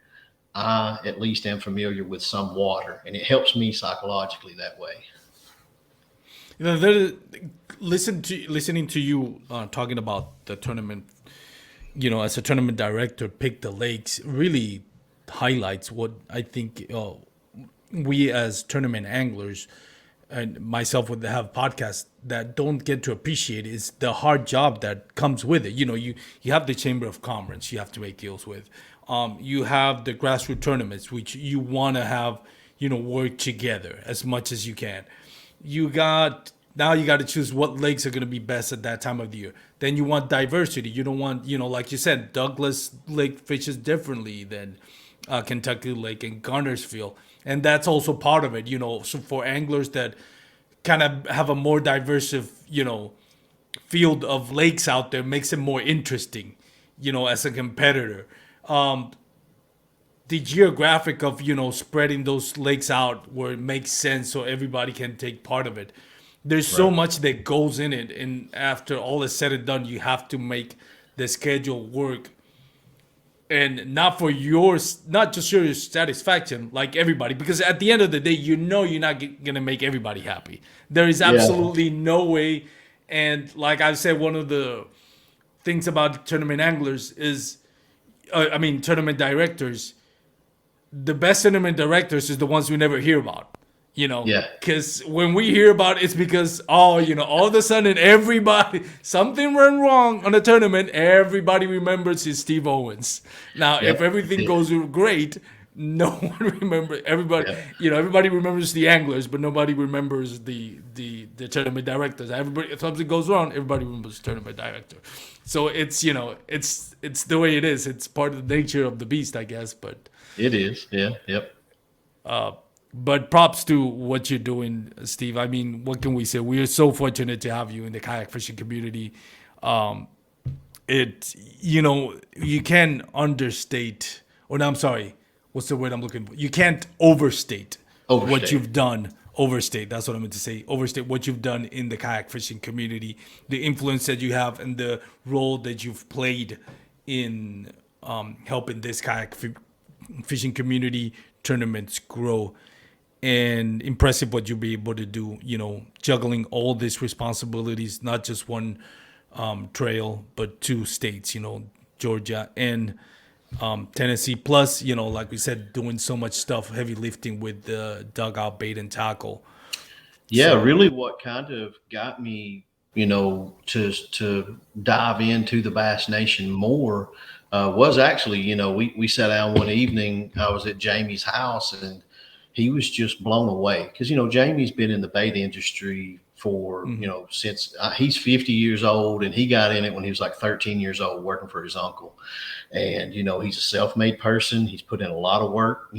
I at least am familiar with some water, and it helps me psychologically that way. Listening to you talking about the tournament, as a tournament director, pick the lakes really highlights what I think we as tournament anglers and myself would have podcasts that don't get to appreciate is the hard job that comes with it. You have the Chamber of Commerce you have to make deals with. You have the grassroots tournaments, which you want to have, work together as much as you can. You got to choose what lakes are going to be best at that time of the year. Then you want diversity. You don't want, like you said, Douglas Lake fishes differently than Kentucky Lake and Garnersville. And that's also part of it, so for anglers that kind of have a more diverse, field of lakes out there makes it more interesting, as a competitor. The geographic of, spreading those lakes out where it makes sense so everybody can take part of it. There's so much that goes in it. And after all is said and done, you have to make the schedule work. And not just your satisfaction, like everybody, because at the end of the day, you're not going to make everybody happy. There is absolutely no way. And like I said, one of the things about tournament anglers is, tournament directors, the best tournament directors is the ones we never hear about. Because when we hear about it, it's because, all of a sudden something went wrong on a tournament, everybody remembers is Steve Owens. Now, if everything goes great, no one remembers, everybody remembers the anglers, but nobody remembers the tournament directors. If something goes wrong, everybody remembers the tournament director. So it's, it's the way it is. It's part of the nature of the beast, I guess, but. It is. Yeah. Yep. But props to what you're doing, Steve. I mean, what can we say? We are so fortunate to have you in the kayak fishing community. Um, it, you can understate, or no, I'm sorry, what's the word I'm looking for? You can't overstate what Overstate. you've done. Overstate, that's what I meant to say. Overstate what you've done in the kayak fishing community, the influence that you have, and the role that you've played in helping this fishing community tournaments grow. And impressive what you'll be able to do, juggling all these responsibilities, not just one trail, but two states, Georgia and Tennessee. Plus, like we said, doing so much stuff, heavy lifting with the dugout bait and tackle. Yeah, So, really what kind of got me, to dive into the Bass Nation more was actually, we sat down one evening. I was at Jamie's house and he was just blown away because, Jamie's been in the bait industry for, since he's 50 years old, and he got in it when he was like 13 years old working for his uncle. And he's a self-made person. He's put in a lot of work,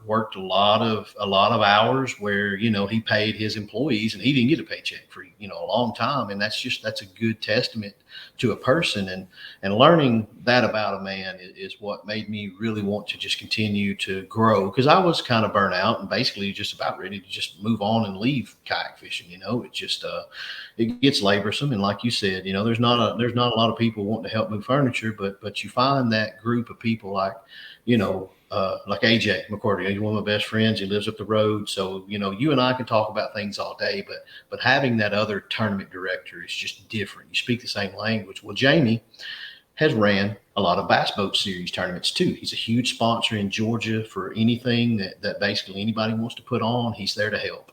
worked a lot of hours where he paid his employees and he didn't get a paycheck for a long time. And that's a good testament to a person. And learning that about a man is what made me really want to just continue to grow, because I was kind of burnt out and basically just about ready to just move on and leave kayak fishing. It just it gets laborsome, and like you said, there's not a lot of people wanting to help move furniture, but you find that group of people like AJ McCordy. He's one of my best friends. He lives up the road, so you and I can talk about things all day, but having that other tournament director is just different. You speak the same language. Well, Jamie has ran a lot of Bass Boat Series tournaments too. He's a huge sponsor in Georgia for anything that basically anybody wants to put on. He's there to help.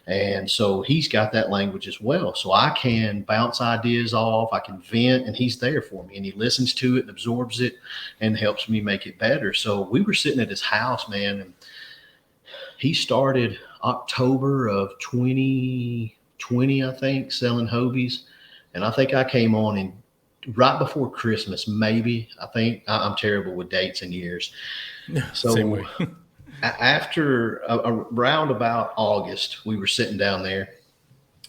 And so he's got that language as well. So I can bounce ideas off, I can vent, and he's there for me. And he listens to it and absorbs it and helps me make it better. So we were sitting at his house, man, and he started October of 2020, I think, selling Hobies. And I think I came on in right before Christmas, maybe. I think I'm terrible with dates and years. same So way. after around about August, we were sitting down there,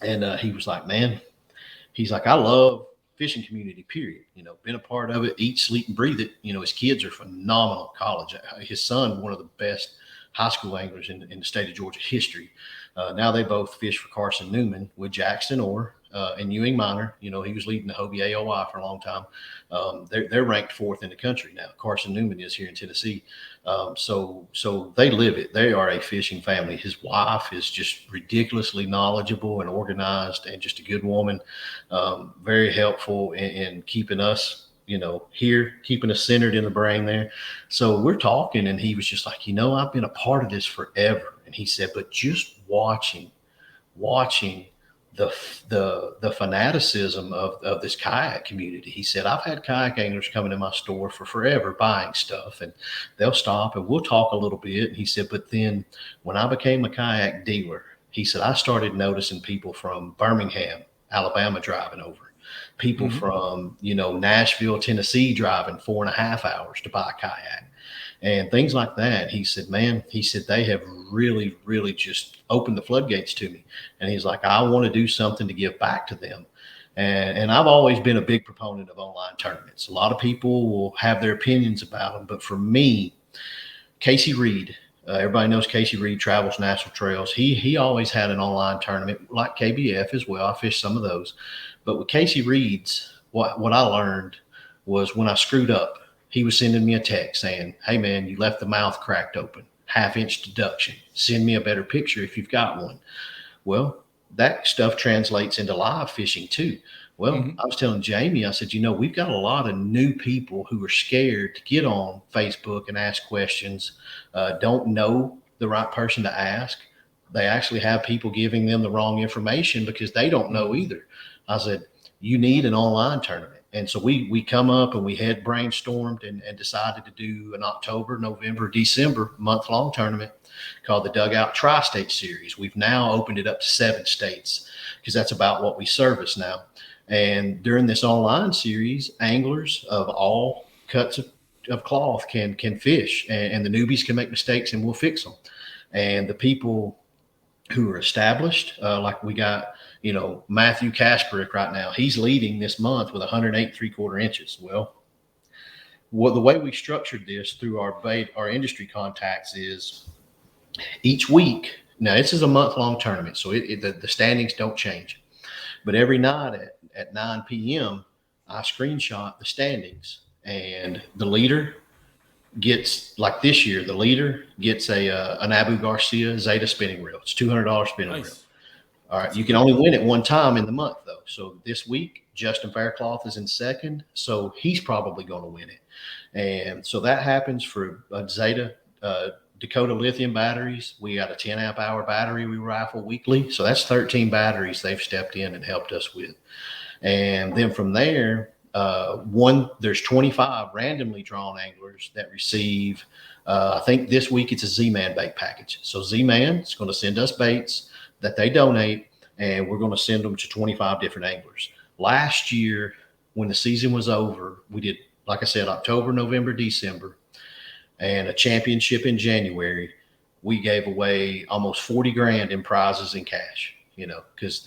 and he was like, "Man," he's like, "I love fishing community. Period. Been a part of it, eat, sleep, and breathe it. His kids are phenomenal at college. His son, one of the best high school anglers in the state of Georgia history. Now they both fish for Carson Newman with Jackson Orr and Ewing Minor. He was leading the Hobie AOI for a long time. They're ranked fourth in the country now. Carson Newman is here in Tennessee. So they live it. They are a fishing family. His wife is just ridiculously knowledgeable and organized, and just a good woman. Very helpful in keeping us, here, keeping us centered in the brain there. So we're talking, and he was just like, I've been a part of this forever. And he said, but just watching the fanaticism of this kayak community. He said, I've had kayak anglers coming in my store for forever buying stuff, and they'll stop and we'll talk a little bit. And he said, but then when I became a kayak dealer, he said, I started noticing people from Birmingham, Alabama driving over, people Hmm. from, Nashville, Tennessee driving 4.5 hours to buy a kayak and things like that. He said, man, he said, they have really, really just opened the floodgates to me. And he's like, I want to do something to give back to them. And I've always been a big proponent of online tournaments. A lot of people will have their opinions about them, but for me, Casey Reed, everybody knows Casey Reed travels national trails. He always had an online tournament like KBF as well. I fished some of those, but with Casey Reed's, what I learned was when I screwed up, he was sending me a text saying, "Hey man, you left the mouth cracked open, half-inch deduction. Send me a better picture if you've got one." Well, that stuff translates into live fishing too. Well, Hmm. I was telling Jamie, I said, we've got a lot of new people who are scared to get on Facebook and ask questions, don't know the right person to ask. They actually have people giving them the wrong information because they don't know Hmm. either. I said, you need an online tournament. And so we come up and we had brainstormed and decided to do an October, November, December month-long tournament called the Dugout Tri-State Series. We've now opened it up to 7 states because that's about what we service now. And during this online series, anglers of all cuts of cloth can fish, and the newbies can make mistakes and we'll fix them. And the people who are established, like we got, Matthew Kasparek right now, he's leading this month with 108 3/4 inches. Well, the way we structured this through our industry contacts is each week. Now, this is a month-long tournament, so the standings don't change. But every night at 9 p.m., I screenshot the standings, and the leader gets, like this year, the leader gets an Abu Garcia Zeta spinning reel. It's $200 spinning reel. Nice. All right, you can only win it one time in the month, though. So this week, Justin Faircloth is in second, so he's probably going to win it. And so that happens for Zeta Dakota lithium batteries. We got a 10 amp hour battery we rifle weekly. So that's 13 batteries they've stepped in and helped us with. And then from there, there's 25 randomly drawn anglers that receive, I think this week it's a Z-Man bait package. So Z-Man is going to send us baits that they donate, and we're going to send them to 25 different anglers. Last year, when the season was over, we did, like I said, October, November, December, and a championship in January. We gave away almost 40 grand in prizes and cash, because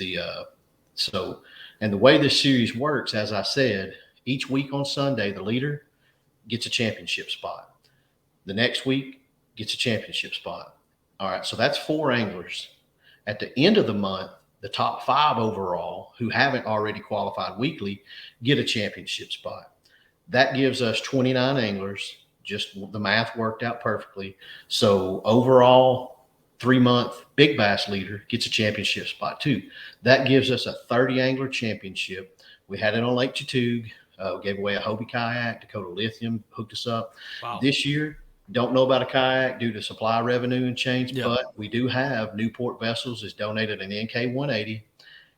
and the way this series works, as I said, each week on Sunday, the leader gets a championship spot. The next week gets a championship spot. All right, so that's 4 anglers. At the end of the month, the top 5 overall who haven't already qualified weekly get a championship spot. That gives us 29 anglers. Just the math worked out perfectly. So overall, 3-month big bass leader gets a championship spot too. That gives us a 30 angler championship. We had it on Lake Chattooga. Gave away a Hobie kayak. Dakota Lithium hooked us up. Wow. This year, don't know about a kayak due to supply revenue and change, Yep. but we do have Newport Vessels has donated an NK 180,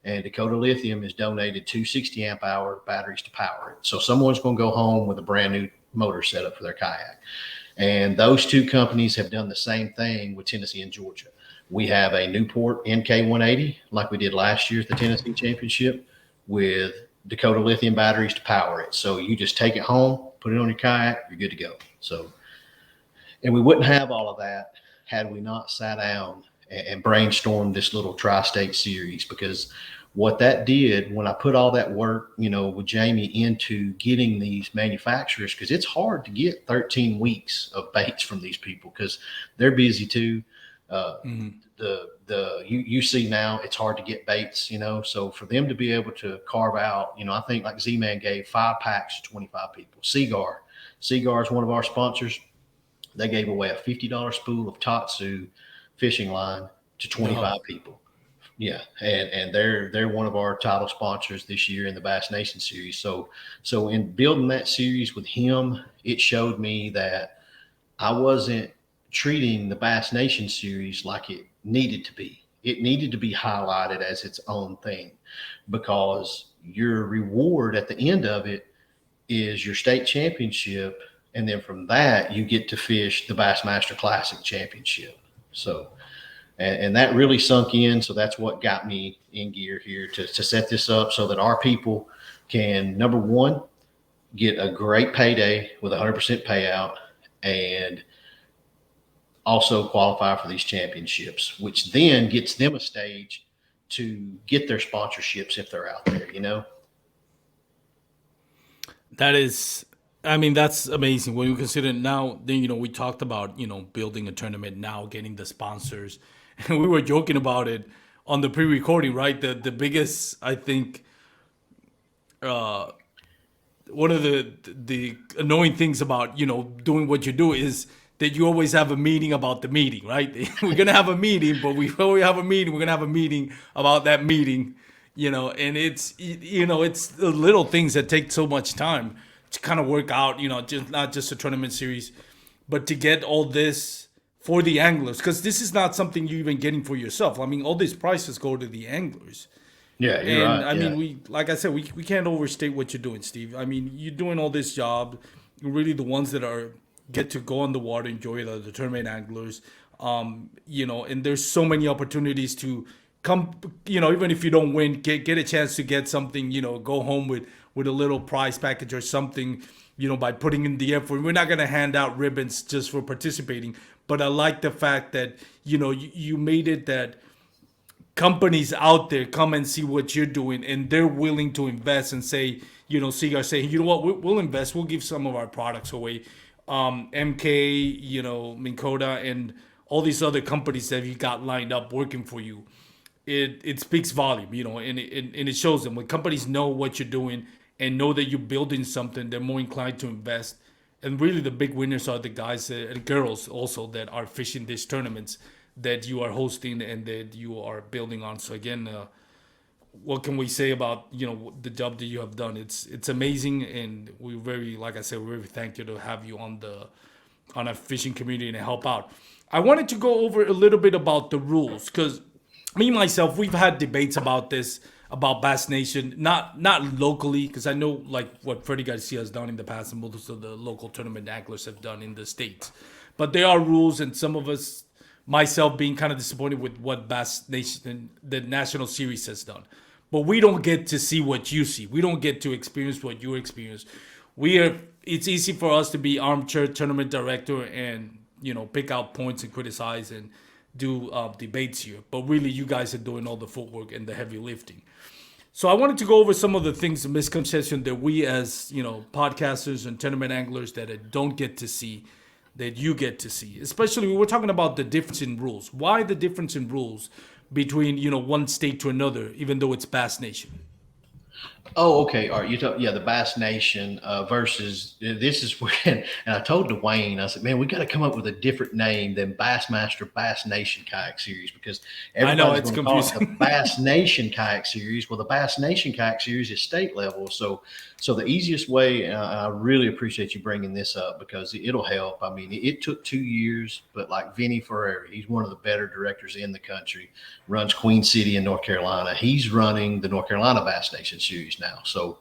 and Dakota Lithium has donated 2 60 amp hour batteries to power it. So someone's going to go home with a brand new motor setup for their kayak. And those 2 companies have done the same thing with Tennessee and Georgia. We have a Newport NK 180, like we did last year at the Tennessee Championship, with Dakota Lithium batteries to power it. So you just take it home, put it on your kayak, you're good to go. So, and we wouldn't have all of that had we not sat down and brainstormed this little tri-state series, because what that did when I put all that work, with Jamie into getting these manufacturers, because it's hard to get 13 weeks of baits from these people because they're busy too. You see now it's hard to get baits, so for them to be able to carve out, I think like Z-Man gave 5 packs to 25 people. Seagar is one of our sponsors. They gave away a $50 spool of Tatsu fishing line to 25 people. Yeah, and they're one of our title sponsors this year in the Bass Nation Series. So in building that series with him, it showed me that I wasn't treating the Bass Nation Series like it needed to be. It needed to be highlighted as its own thing, because your reward at the end of it is your state championship, and then from that you get to fish the Bassmaster Classic Championship. So. And that really sunk in. So that's what got me in gear here to set this up so that our people can, number one, get a great payday with 100% payout, and also qualify for these championships, which then gets them a stage to get their sponsorships if they're out there, That's amazing when you consider now. Then we talked about building a tournament now, getting the sponsors, and we were joking about it on the pre-recording, right? The biggest, I think, one of the annoying things about doing what you do is that you always have a meeting about the meeting, right? We're gonna have a meeting, but before we have a meeting, we're gonna have a meeting about that meeting, and it's it's the little things that take so much time to kind of work out, just not just a tournament series, but to get all this for the anglers, because this is not something you're even getting for yourself. I mean, all these prices go to the anglers. Yeah, you're And right. I Yeah. mean, like I said, we can't overstate what you're doing, Steve. I mean, you're doing all this job. You're really the ones that get to go on the water, enjoy it, are the tournament anglers. And there's so many opportunities to come, even if you don't win, get a chance to get something, go home with a little prize package or something, by putting in the effort. We're not going to hand out ribbons just for participating, but I like the fact that you made it that companies out there come and see what you're doing and they're willing to invest and say, Cigar saying, you know what, we'll invest, we'll give some of our products away. MK, Minn and all these other companies that you got lined up working for you. It speaks volume, and it shows them when companies know what you're doing and know that you're building something, they're more inclined to invest. And really, the big winners are the guys and girls also that are fishing these tournaments that you are hosting and that you are building on. So again, what can we say about the job that you have done? It's amazing, and we're very, like I said, we're very thankful to have you on a fishing community and help out. I wanted to go over a little bit about the rules because me myself, we've had debates about this about Bass Nation, not locally, because I know like what Freddie Garcia has done in the past and most of the local tournament anglers have done in the states. But there are rules, and some of us, myself, being kind of disappointed with what Bass Nation, the national series, has done. But we don't get to see what you see. We don't get to experience what you experience. We are. It's easy for us to be armchair tournament director and pick out points and criticize and do debates here. But really, you guys are doing all the footwork and the heavy lifting. So I wanted to go over some of the things, the misconception that we as podcasters and tournament anglers that don't get to see, that you get to see. Especially we were talking about the difference in rules. Why the difference in rules between one state to another, even though it's Bass Nation? Oh, okay. All right. You talk, yeah, the Bass Nation versus this is when, and I told Dwayne, I said, man, we got to come up with a different name than Bassmaster Bass Nation Kayak Series because I know everybody's it's going to call it the confusing. Bass Nation Kayak Series. Well, the Bass Nation Kayak Series is state level. So the easiest way, and I really appreciate you bringing this up because it'll help. I mean, it took 2 years, but like Vinny Ferreri, he's one of the better directors in the country, runs Queen City in North Carolina. He's running the North Carolina Bass Nation Series now. So,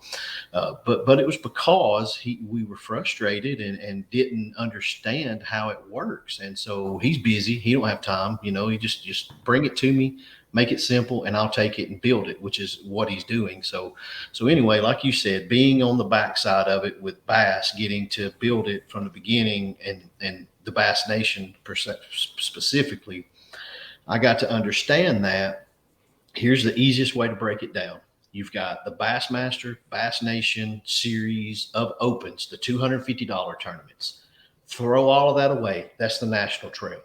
but it was because we were frustrated and didn't understand how it works. And so he's busy. He don't have time. He just bring it to me, make it simple, and I'll take it and build it, which is what he's doing. So anyway, like you said, being on the backside of it with Bass, getting to build it from the beginning and the Bass Nation specifically, I got to understand that. Here's the easiest way to break it down. You've got the Bassmaster Bass Nation series of opens, the $250 tournaments. Throw all of that away. That's the national trail.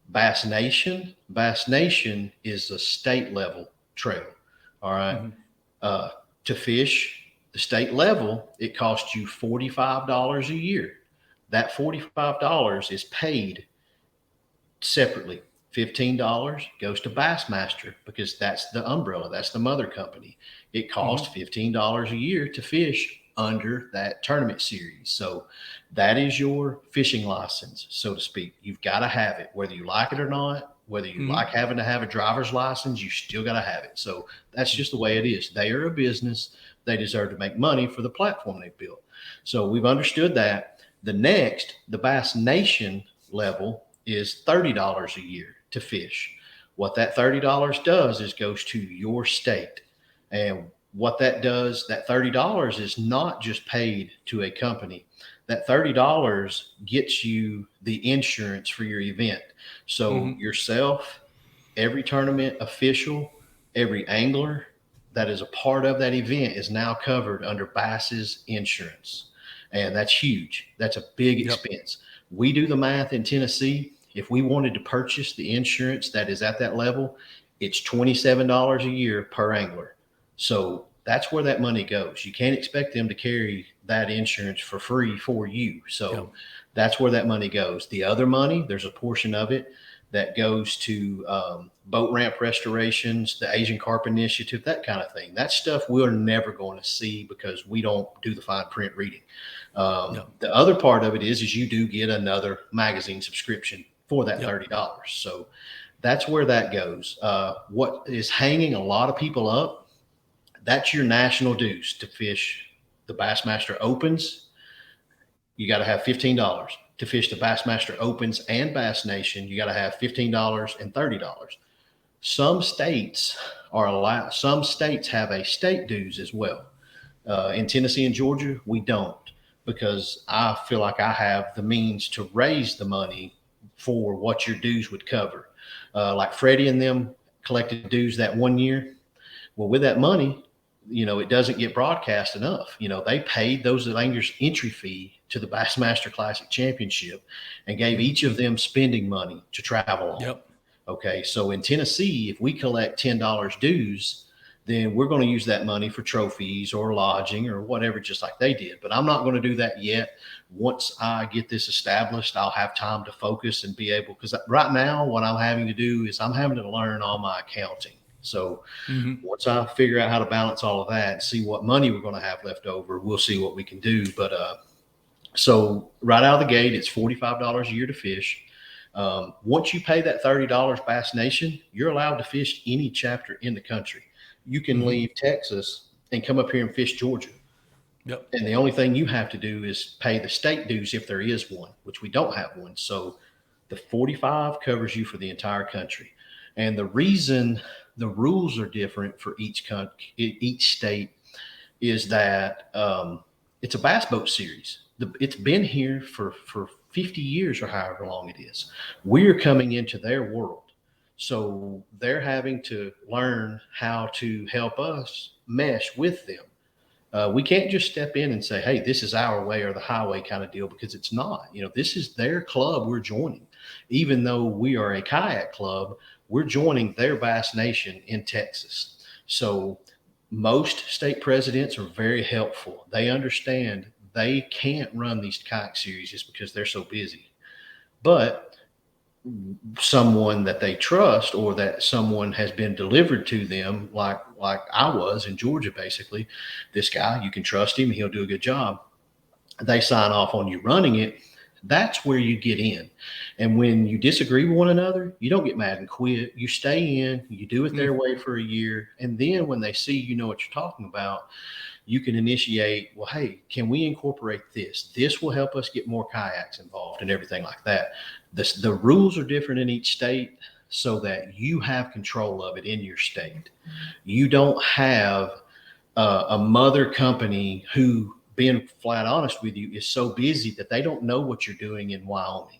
Bass Nation is the state level trail. All right. Mm-hmm. To fish the state level, it costs you $45 a year. That $45 is paid separately. $15 goes to Bassmaster because that's the umbrella, that's the mother company. It costs Mm-hmm. $15 a year to fish under that tournament series. So that is your fishing license, so to speak. You've got to have it, whether you like it or not. Whether you like Mm-hmm. having to have a driver's license, you still got to have it. So that's just the way it is. They are a business. They deserve to make money for the platform they built. So we've understood that. The Bass Nation level is $30 a year to fish. What that $30 does is goes to your state. And what that does, that $30 is not just paid to a company. That $30 gets you the insurance for your event. So Mm-hmm. yourself, every tournament official, every angler that is a part of that event is now covered under Bass's insurance. And that's huge. That's a big Yep. expense. We do the math in Tennessee. If we wanted to purchase the insurance that is at that level, it's $27 a year per angler. So that's where that money goes. You can't expect them to carry that insurance for free for you. Yep. So that's where that money goes. The other money, there's a portion of it that goes to boat ramp restorations, the Asian Carp Initiative, that kind of thing. That stuff we're never going to see because we don't do the fine print reading. Yep. The other part of it is you do get another magazine subscription for that Yep. $30. So that's where that goes. What is hanging a lot of people up, that's your national dues to fish the Bassmaster Opens. You got to have $15 to fish the Bassmaster Opens and Bass Nation. You got to have $15 and $30. Some states are allowed. Some states have a state dues as well. In Tennessee and Georgia, we don't because I feel like I have the means to raise the money for what your dues would cover. Like Freddie and them collected dues that one year. Well, with that money, it doesn't get broadcast enough. They paid those anglers entry fee to the Bassmaster Classic Championship and gave each of them spending money to travel on. Yep. Okay, so in Tennessee, if we collect $10 dues, then we're going to use that money for trophies or lodging or whatever, just like they did. But I'm not going to do that yet. Once I get this established, I'll have time to focus and be able, because right now what I'm having to do is I'm having to learn all my accounting. So once I figure out how to balance all of that, see what money we're going to have left over, we'll see what we can do. But so right out of the gate, it's $45 a year to fish. Once you pay that $30 Bass Nation, you're allowed to fish any chapter in the country. You can leave Texas and come up here and fish Georgia. Yep. And the only thing you have to do is pay the state dues if there is one, which we don't have one. So the 45 covers you for the entire country. And the reason the rules are different for each state is that it's a bass boat series. It's been here for 50 years or however long it is. We're coming into their world. So they're having to learn how to help us mesh with them. We can't just step in and say, hey, this is our way or the highway kind of deal, because it's not. This is their club we're joining. Even though we are a kayak club, we're joining their Bass Nation in Texas. So most state presidents are very helpful. They understand they can't run these kayak series just because they're so busy. But someone that they trust, or that someone has been delivered to them, like I was in Georgia, basically, this guy, you can trust him, he'll do a good job. They sign off on you running it. That's where you get in. And when you disagree with one another, you don't get mad and quit. You stay in, you do it their way for a year. And then when they see you know what you're talking about, you can initiate, well, hey, can we incorporate this? This will help us get more kayaks involved and everything like that. The rules are different in each state so that you have control of it in your state. You don't have a mother company who, being flat honest with you, is so busy that they don't know what you're doing in Wyoming.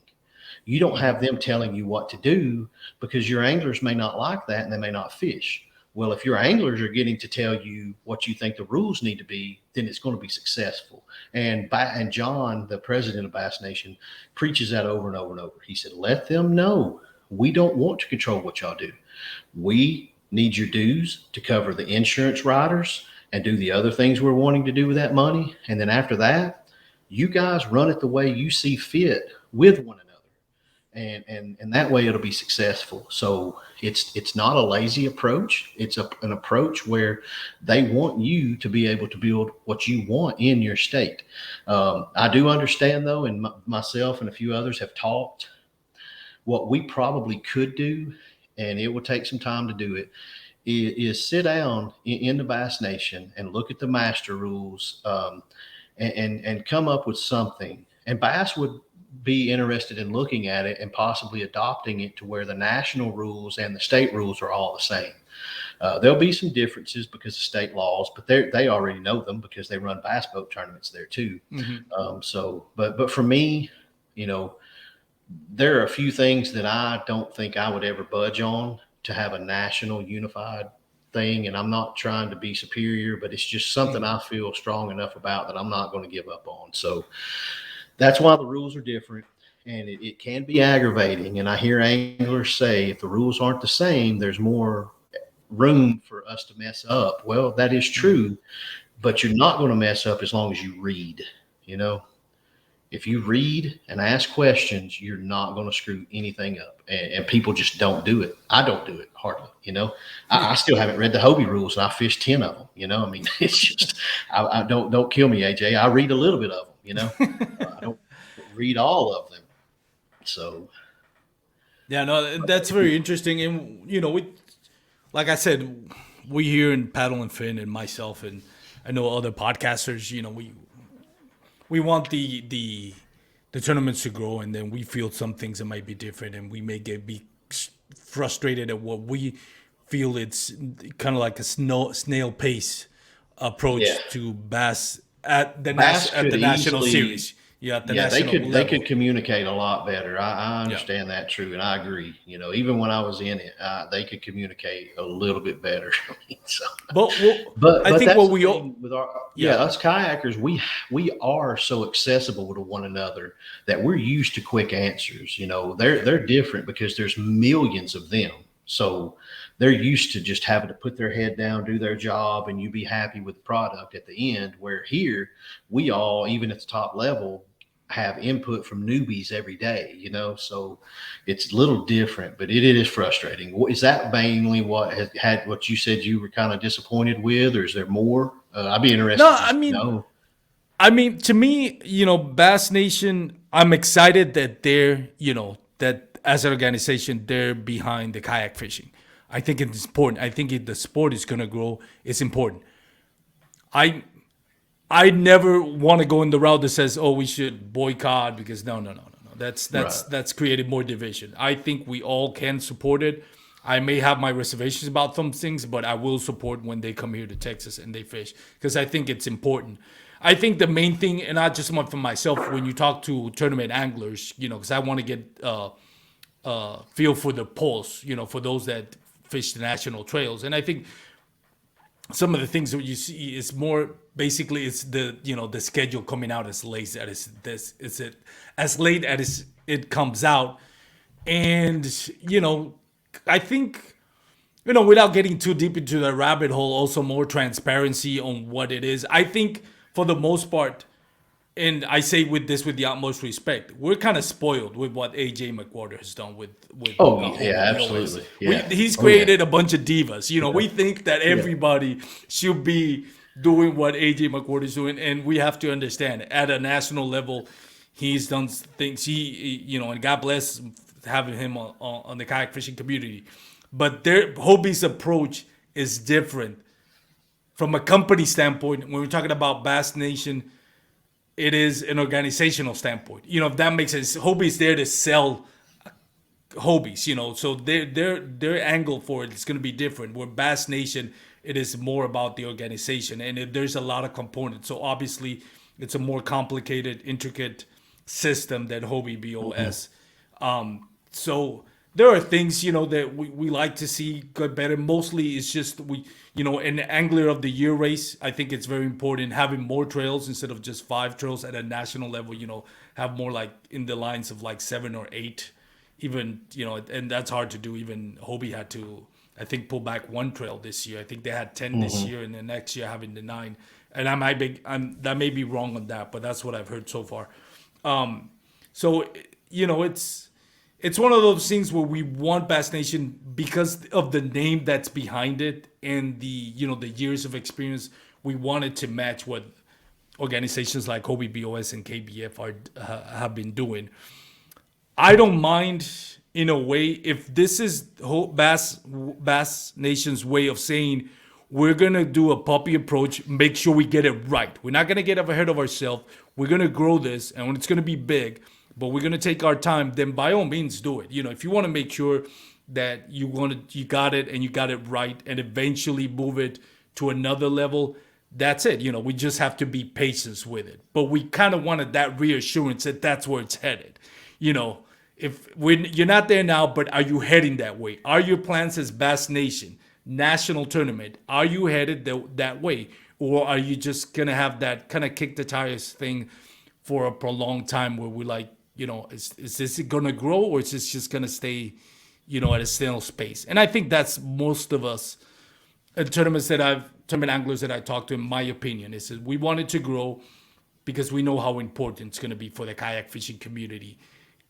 You don't have them telling you what to do, because your anglers may not like that and they may not fish. Well, if your anglers are getting to tell you what you think the rules need to be, then it's going to be successful. And John, the president of Bass Nation, preaches that over and over and over. He said, let them know we don't want to control what y'all do. We need your dues to cover the insurance riders and do the other things we're wanting to do with that money. And then after that, you guys run it the way you see fit with one another. And that way it'll be successful. So it's not a lazy approach. It's an approach where they want you to be able to build what you want in your state. I do understand, though, and myself and a few others have talked, what we probably could do, and it will take some time to do it, is sit down in the Bass Nation and look at the master rules, and come up with something. And Bass would be interested in looking at it and possibly adopting it to where the national rules and the state rules are all the same. There'll be some differences because of state laws, but they already know them because they run bass boat tournaments there too. But for me, there are a few things that I don't think I would ever budge on to have a national unified thing. And I'm not trying to be superior, but it's just something I feel strong enough about that I'm not going to give up on. So that's why the rules are different, and it can be aggravating. And I hear anglers say, if the rules aren't the same, there's more room for us to mess up. Well, that is true, but you're not going to mess up as long as you read. If you read and ask questions, you're not going to screw anything up. And people just don't do it. I don't do it hardly. I still haven't read the Hobie rules, and I fished 10 of them. It's just, I don't kill me, AJ. I read a little bit of them. I don't read all of them. So, yeah, no, that's very interesting. And we, like I said, we here in Paddle and Fin, and myself, and I know other podcasters, we want the tournaments to grow, and then we feel some things that might be different, and we may be frustrated at what we feel it's kind of like a snail pace approach to bass at the national series. yeah, at the Yeah, national they could level. communicate a lot better. I Yeah. understand that true, and I agree. Even when I was in it, they could communicate a little bit better. So, But well, but I but think that's what the we all, thing with our yeah. us kayakers. We are so accessible to one another that we're used to quick answers. They're different because there's millions of them. So they're used to just having to put their head down, do their job, and you be happy with the product at the end. Where here, we all, even at the top level, have input from newbies every day, so it's a little different, but it is frustrating. Is that mainly what has had what you said you were kind of disappointed with, or is there more? I'd be No, interested just to know. to me, Bass Nation, I'm excited that they're, that as an organization, they're behind the kayak fishing. I think it's important. I think the sport is going to grow. It's important. I I never want to go in the route that says, "Oh, we should boycott," because no, no, no, no, no. Right. That's created more division. I think we all can support it. I may have my reservations about some things, but I will support when they come here to Texas and they fish because I think it's important. I think the main thing, and not just one for myself, when you talk to tournament anglers, because I want to get feel for the pulse, for those that fish the national trails, and I think some of the things that you see is more basically it's the schedule coming out as late as this is it as late as it comes out, and I think without getting too deep into the rabbit hole, also more transparency on what it is. I think for the most part, and I say with this with the utmost respect, we're kind of spoiled with what AJ McWhorter has done with Oh yeah, Hobie BOS. absolutely. Yeah. He's Oh yeah. created a bunch of divas. Yeah. We think that Yeah. everybody should be doing what AJ McWhorter is doing, and we have to understand at a national level, he's done things. And God bless having him on the kayak fishing community, but their Hobie's approach is different from a company standpoint. When we're talking about Bass Nation, it is an organizational standpoint. If that makes sense, Hobie's there to sell Hobies. So their angle for it is going to be different. Where Bass Nation, it is more about the organization, and there's a lot of components. So obviously, it's a more complicated, intricate system than Hobie Mhm. BOS. So there are things that we like to see get better. Mostly it's just in the Angler of the Year race, I think it's very important having more trails instead of just 5 trails at a national level. Have more like in the lines of like 7 or 8, even and that's hard to do. Even Hobie had to, I think, pull back 1 trail this year. I think they had 10 this Mhm. year, and the next year having the 9. And that may be wrong on that, but that's what I've heard so far. So it's one of those things where we want Bass Nation because of the name that's behind it and the years of experience. We wanted to match what organizations like Hobie BOS and KBF have been doing. I don't mind in a way if this is Bass Nation's way of saying we're gonna do a puppy approach, make sure we get it right. We're not gonna get ahead of ourselves. We're gonna grow this, and it's gonna be big, but we're gonna take our time. Then by all means, do it. If you want to make sure that you got it and you got it right, and eventually move it to another level. That's it. We just have to be patient with it. But we kind of wanted that reassurance that that's where it's headed. You know, if you're not there now, but are you heading that way? Are your plans as Bass Nation national tournament? Are you headed that way, or are you just gonna have that kind of kick the tires thing for a prolonged time where we're like, is this gonna grow or is this just gonna stay, at a snail pace? And I think that's most of us tournament anglers that I talked to, in my opinion, is that we want it to grow because we know how important it's going to be for the kayak fishing community.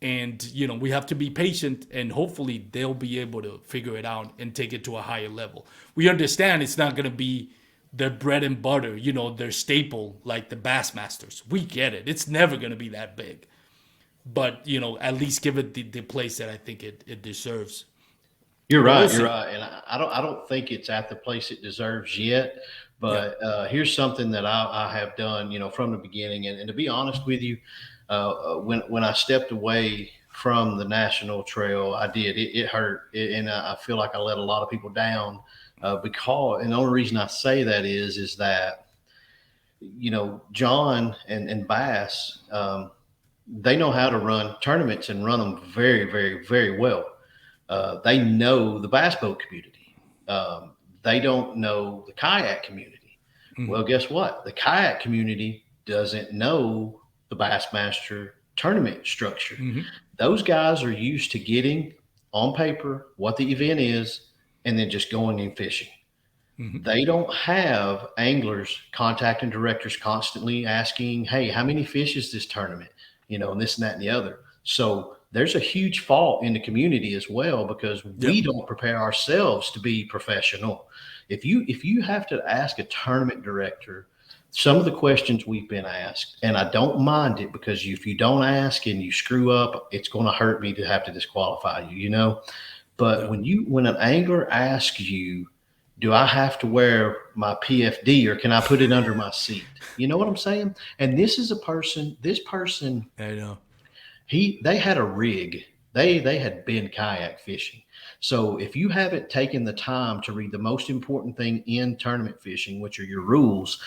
And, we have to be patient and hopefully they'll be able to figure it out and take it to a higher level. We understand it's not going to be their bread and butter, their staple like the Bassmasters. We get it. It's never going to be that big. But, at least give it the place that I think it deserves. You're But we'll right. You're see. right, and I don't think it's at the place it deserves yet. Yeah. But here's something that I have done, from the beginning. And to be honest with you, when I stepped away from the national trail, I did. It hurt, and I feel like I let a lot of people down. And the only reason I say that is that John and Bass. they know how to run tournaments and run them very, very, very well. They know the bass boat community. They don't know the kayak community. Well, Mm-hmm. guess what? The kayak community doesn't know the Bassmaster tournament structure. Mm-hmm. Those guys are used to getting on paper what the event is and then just going and fishing. Mm-hmm. They don't have anglers contacting directors constantly asking, hey, how many fish is this tournament? And this and that and the other. So there's a huge fault in the community as well because we Yep. don't prepare ourselves to be professional. If you have to ask a tournament director some of the questions we've been asked, and I don't mind it because if you don't ask and you screw up, it's going to hurt me to have to disqualify you. But Yep. when an angler asks you, do I have to wear my PFD or can I put it under my seat? You know what I'm saying? And this person, I know. they had a rig. They had been kayak fishing. So if you haven't taken the time to read the most important thing in tournament fishing, which are your rules,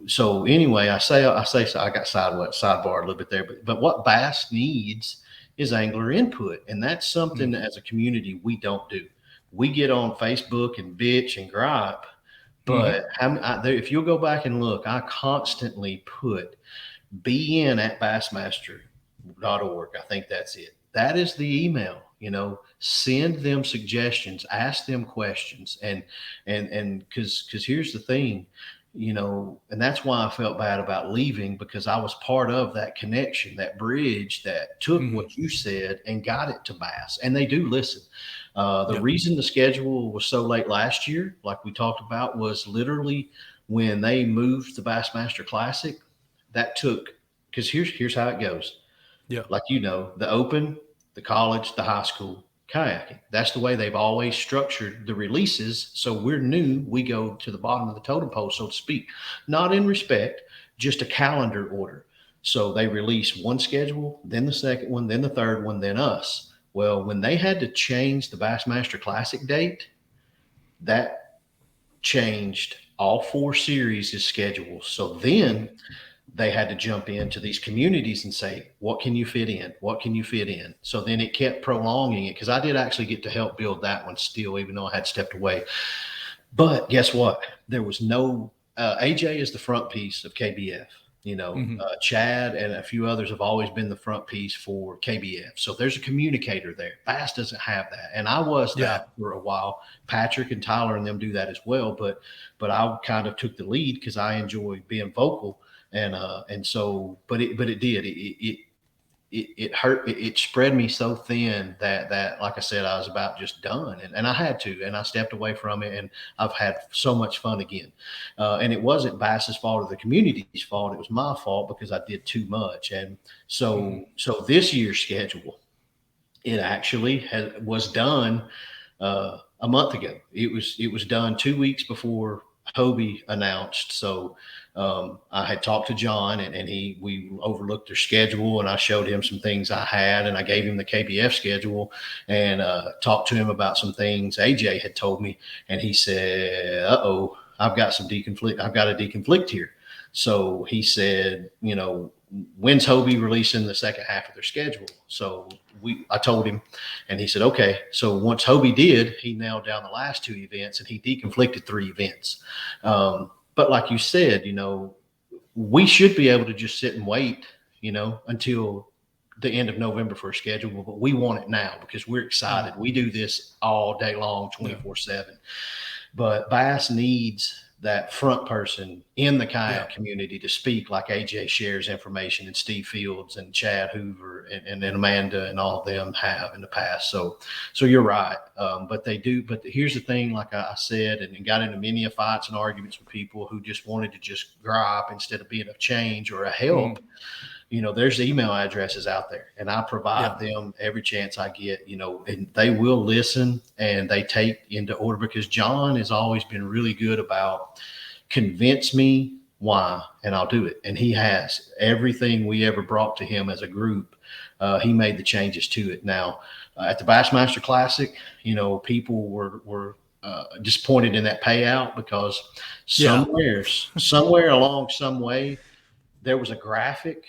So anyway, I say so I got sidebar a little bit there, but what bass needs is angler input, and that's something Mm-hmm. that as a community we don't do. We get on Facebook and bitch and gripe, Mm-hmm. but if you'll go back and look, I constantly put bn at bassmaster.org. I think that's it. That is the email. Send them suggestions, ask them questions, and because here's the thing, and that's why I felt bad about leaving because I was part of that connection, that bridge that took Mm-hmm. what you said and got it to Bass, and they do listen. The Yep. reason the schedule was so late last year, like we talked about, was literally when they moved the Bassmaster Classic. That took because here's how it goes. Yep. Like the open, the college, the high school, kayaking. That's the way they've always structured the releases. So we're new. We go to the bottom of the totem pole, so to speak. Not in respect, just a calendar order. So they release one schedule, then the second one, then the third one, then us. Well, when they had to change the Bassmaster Classic date, that changed all four series' schedules. So then Mm-hmm. they had to jump into these communities and say, what can you fit in? What can you fit in? So then it kept prolonging it because I did actually get to help build that one still, even though I had stepped away. But guess what? There was no AJ is the front piece of KBF. Mm-hmm. Chad and a few others have always been the front piece for KBF. So there's a communicator there. Bass doesn't have that, and I was Yeah. that for a while. Patrick and Tyler and them do that as well, but I kind of took the lead because I enjoy being vocal, and so but it did it hurt. It spread me so thin that like I said, I was about just done, and I had to, and I stepped away from it, and I've had so much fun again. And it wasn't Bass's fault or the community's fault; it was my fault because I did too much. And Mm-hmm. so this year's schedule, it actually was done a month ago. It was done 2 weeks before Hobie announced. So I had talked to John, and we overlooked their schedule, and I showed him some things I had, and I gave him the KBF schedule, and talked to him about some things AJ had told me, and he said, "Uh oh, I've got some deconflict. I've got a deconflict here." So he said, when's Hobie releasing the second half of their schedule? So I told him, and he said, okay. So once Hobie did, he nailed down the last two events, and he deconflicted three events. But like you said, we should be able to just sit and wait, until the end of November for a schedule, but we want it now because we're Mm-hmm. excited. We do this all day long, Yeah. 24/7. But Bass needs that front person in the Yeah. kayak community to speak like AJ shares information and Steve Fields and Chad Hoover and Amanda and all of them have in the past. So you're right. But they do. But here's the thing, like I said, and got into many fights and arguments with people who just wanted to just gripe instead of being a change or a help. Mm-hmm. There's email addresses out there, and I provide Yeah. them every chance I get, and they will listen and they take into order because John has always been really good about convince me why, and I'll do it. And he has everything we ever brought to him as a group. He made the changes to it. Now, at the Bassmaster Classic, people were disappointed in that payout because Yeah. somewhere along some way, there was a graphic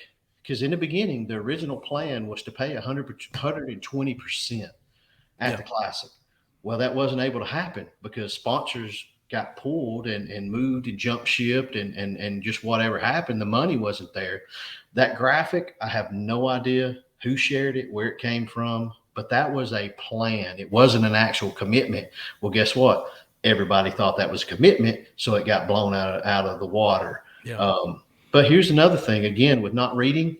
because in the beginning, the original plan was to pay 120% at Yeah. the Classic. Well, that wasn't able to happen because sponsors got pulled and moved and jump shipped and just whatever happened, the money wasn't there. That graphic, I have no idea who shared it, where it came from, but that was a plan. It wasn't an actual commitment. Well, guess what? Everybody thought that was a commitment, so it got blown out of the water. Yeah. But here's another thing, again, with not reading,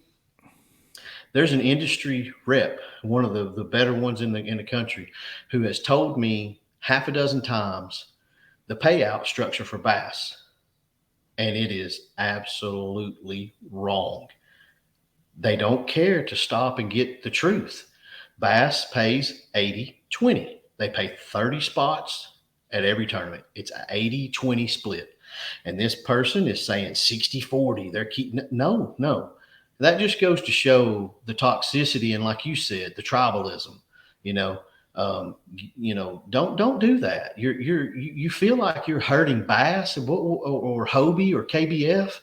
there's an industry rep, one of the better ones in the country, who has told me half a dozen times the payout structure for bass, and it is absolutely wrong. They don't care to stop and get the truth. Bass pays 80-20. They pay 30 spots at every tournament. It's an 80-20 split. And this person is saying 60-40. They're keeping no, no. That just goes to show the toxicity and, like you said, the tribalism. You know, don't do that. You feel like you're hurting bass or Hobie or KBF,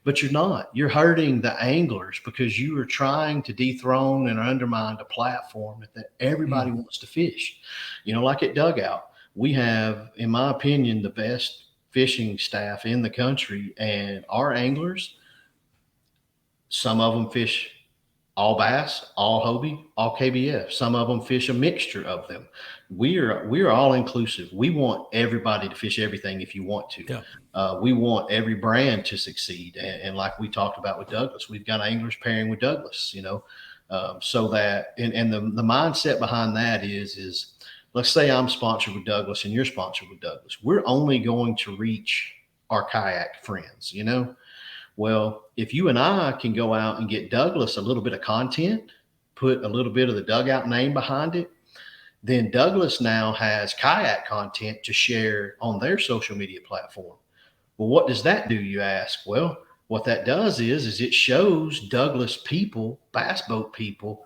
but you're not. You're hurting the anglers because you are trying to dethrone and undermine the platform that everybody wants to fish. Like at Dugout, we have, in my opinion, the best fishing staff in the country, and our anglers, some of them fish all bass, all Hobie, all KBF. Some of them fish a mixture of them. We're all inclusive. We want everybody to fish everything if you want to. Yeah. We want every brand to succeed. And like we talked about with Douglas, we've got anglers pairing with Douglas, so that, and the mindset behind that is let's say I'm sponsored with Douglas and you're sponsored with Douglas. We're only going to reach our kayak friends, Well, if you and I can go out and get Douglas a little bit of content, put a little bit of the Dugout name behind it, then Douglas now has kayak content to share on their social media platform. Well, what does that do, you ask? Well, what that does is it shows Douglas people, bass boat people,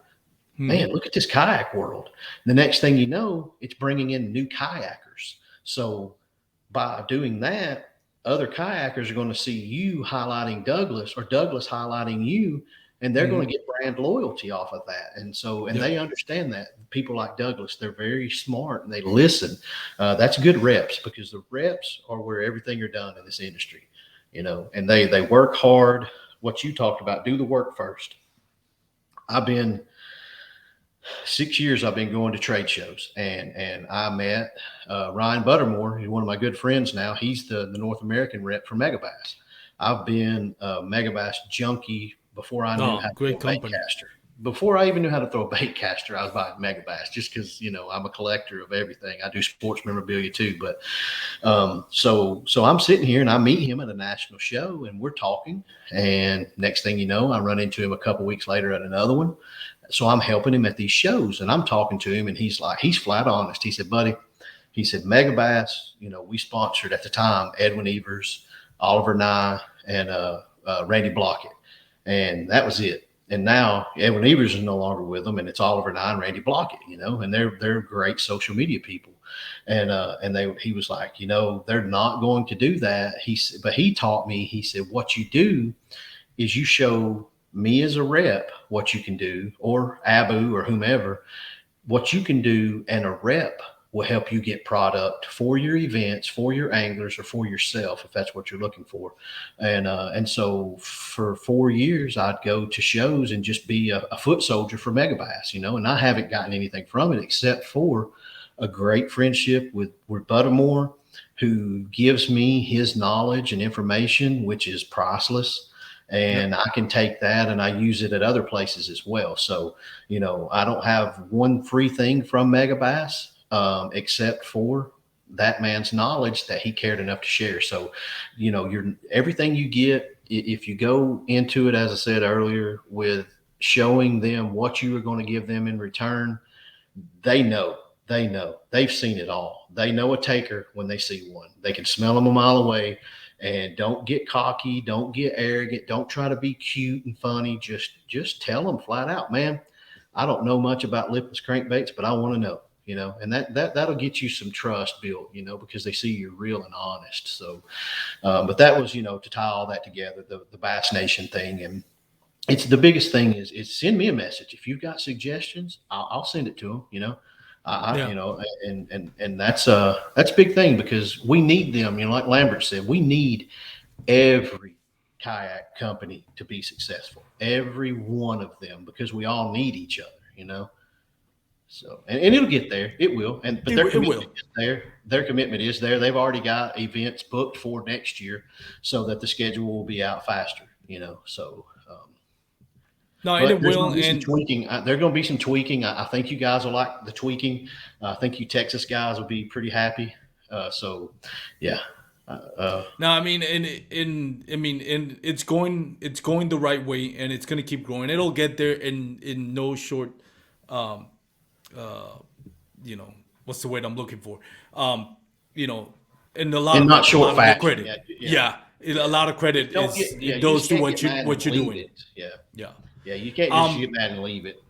man, look at this kayak world. The next thing you know, it's bringing in new kayakers. So by doing that, other kayakers are going to see you highlighting Douglas or Douglas highlighting you, and they're going to get brand loyalty off of that. And so, and they understand that people like Douglas, they're very smart and they listen. That's good reps, because the reps are where everything are done in this industry, and they work hard. What you talked about, do the work first. I've been 6 years, I've been going to trade shows, and I met Ryan Buttermore, who's one of my good friends now. He's the North American rep for Megabass. I've been a Megabass junkie before I knew how to throw a bait caster. Before I even knew how to throw a bait caster, I was buying Megabass just because, I'm a collector of everything. I do sports memorabilia too. But so I'm sitting here and I meet him at a national show and we're talking. And next thing you know, I run into him a couple weeks later at another one. So I'm helping him at these shows and I'm talking to him and he's flat honest. He said, buddy, he said, Megabass, we sponsored at the time Edwin Evers, Oliver Nye, and Randy Blockett. And that was it. And now Edwin Evers is no longer with them, and it's Oliver Nye and Randy Blockett, and they're great social media people. And he was like, they're not going to do that. But he taught me, he said, what you do is you show me as a rep what you can do, or Abu or whomever, what you can do, and a rep will help you get product for your events, for your anglers, or for yourself, if that's what you're looking for. And so for 4 years, I'd go to shows and just be a foot soldier for Megabass, and I haven't gotten anything from it except for a great friendship with Buttermore, who gives me his knowledge and information, which is priceless. And I can take that and I use it at other places as well. So, I don't have one free thing from Megabass, except for that man's knowledge that he cared enough to share. So, everything you get, if you go into it, as I said earlier, with showing them what you are going to give them in return, they know, they've seen it all. They know a taker when they see one. They can smell them a mile away. And don't get cocky, don't get arrogant, don't try to be cute and funny. Just tell them flat out, man, I don't know much about lipless crankbaits, but I want to know, and that'll get you some trust built, because they see you're real and honest. So, but that was, to tie all that together, the Bass Nation thing. And it's the biggest thing is send me a message if you've got suggestions. I'll send it to them. Yeah. And that's a big thing because we need them. Like Lambert said, we need every kayak company to be successful. Every one of them, because we all need each other. So, and it'll get there. It will. But their It commitment will. is there. Their commitment is there. They've already got events booked for next year, so that the schedule will be out faster. So. No, and But it there's will. going to be some And tweaking. There's going to be some tweaking. I think you guys will like the tweaking. I think you Texas guys will be pretty happy. So, yeah. no, I mean, and it's going the right way, and it's gonna keep growing. It'll get there in no short, um, you know, what's the word I'm looking for? You know, and a lot In of not it, a short lot of the fashion. credit, Yeah. Yeah. yeah, a Yeah. lot of credit Just don't is get. Yeah. it You just goes to can't get mad what and you're leave doing. it. Yeah. Yeah. Yeah. You can't just Um, get mad and leave it.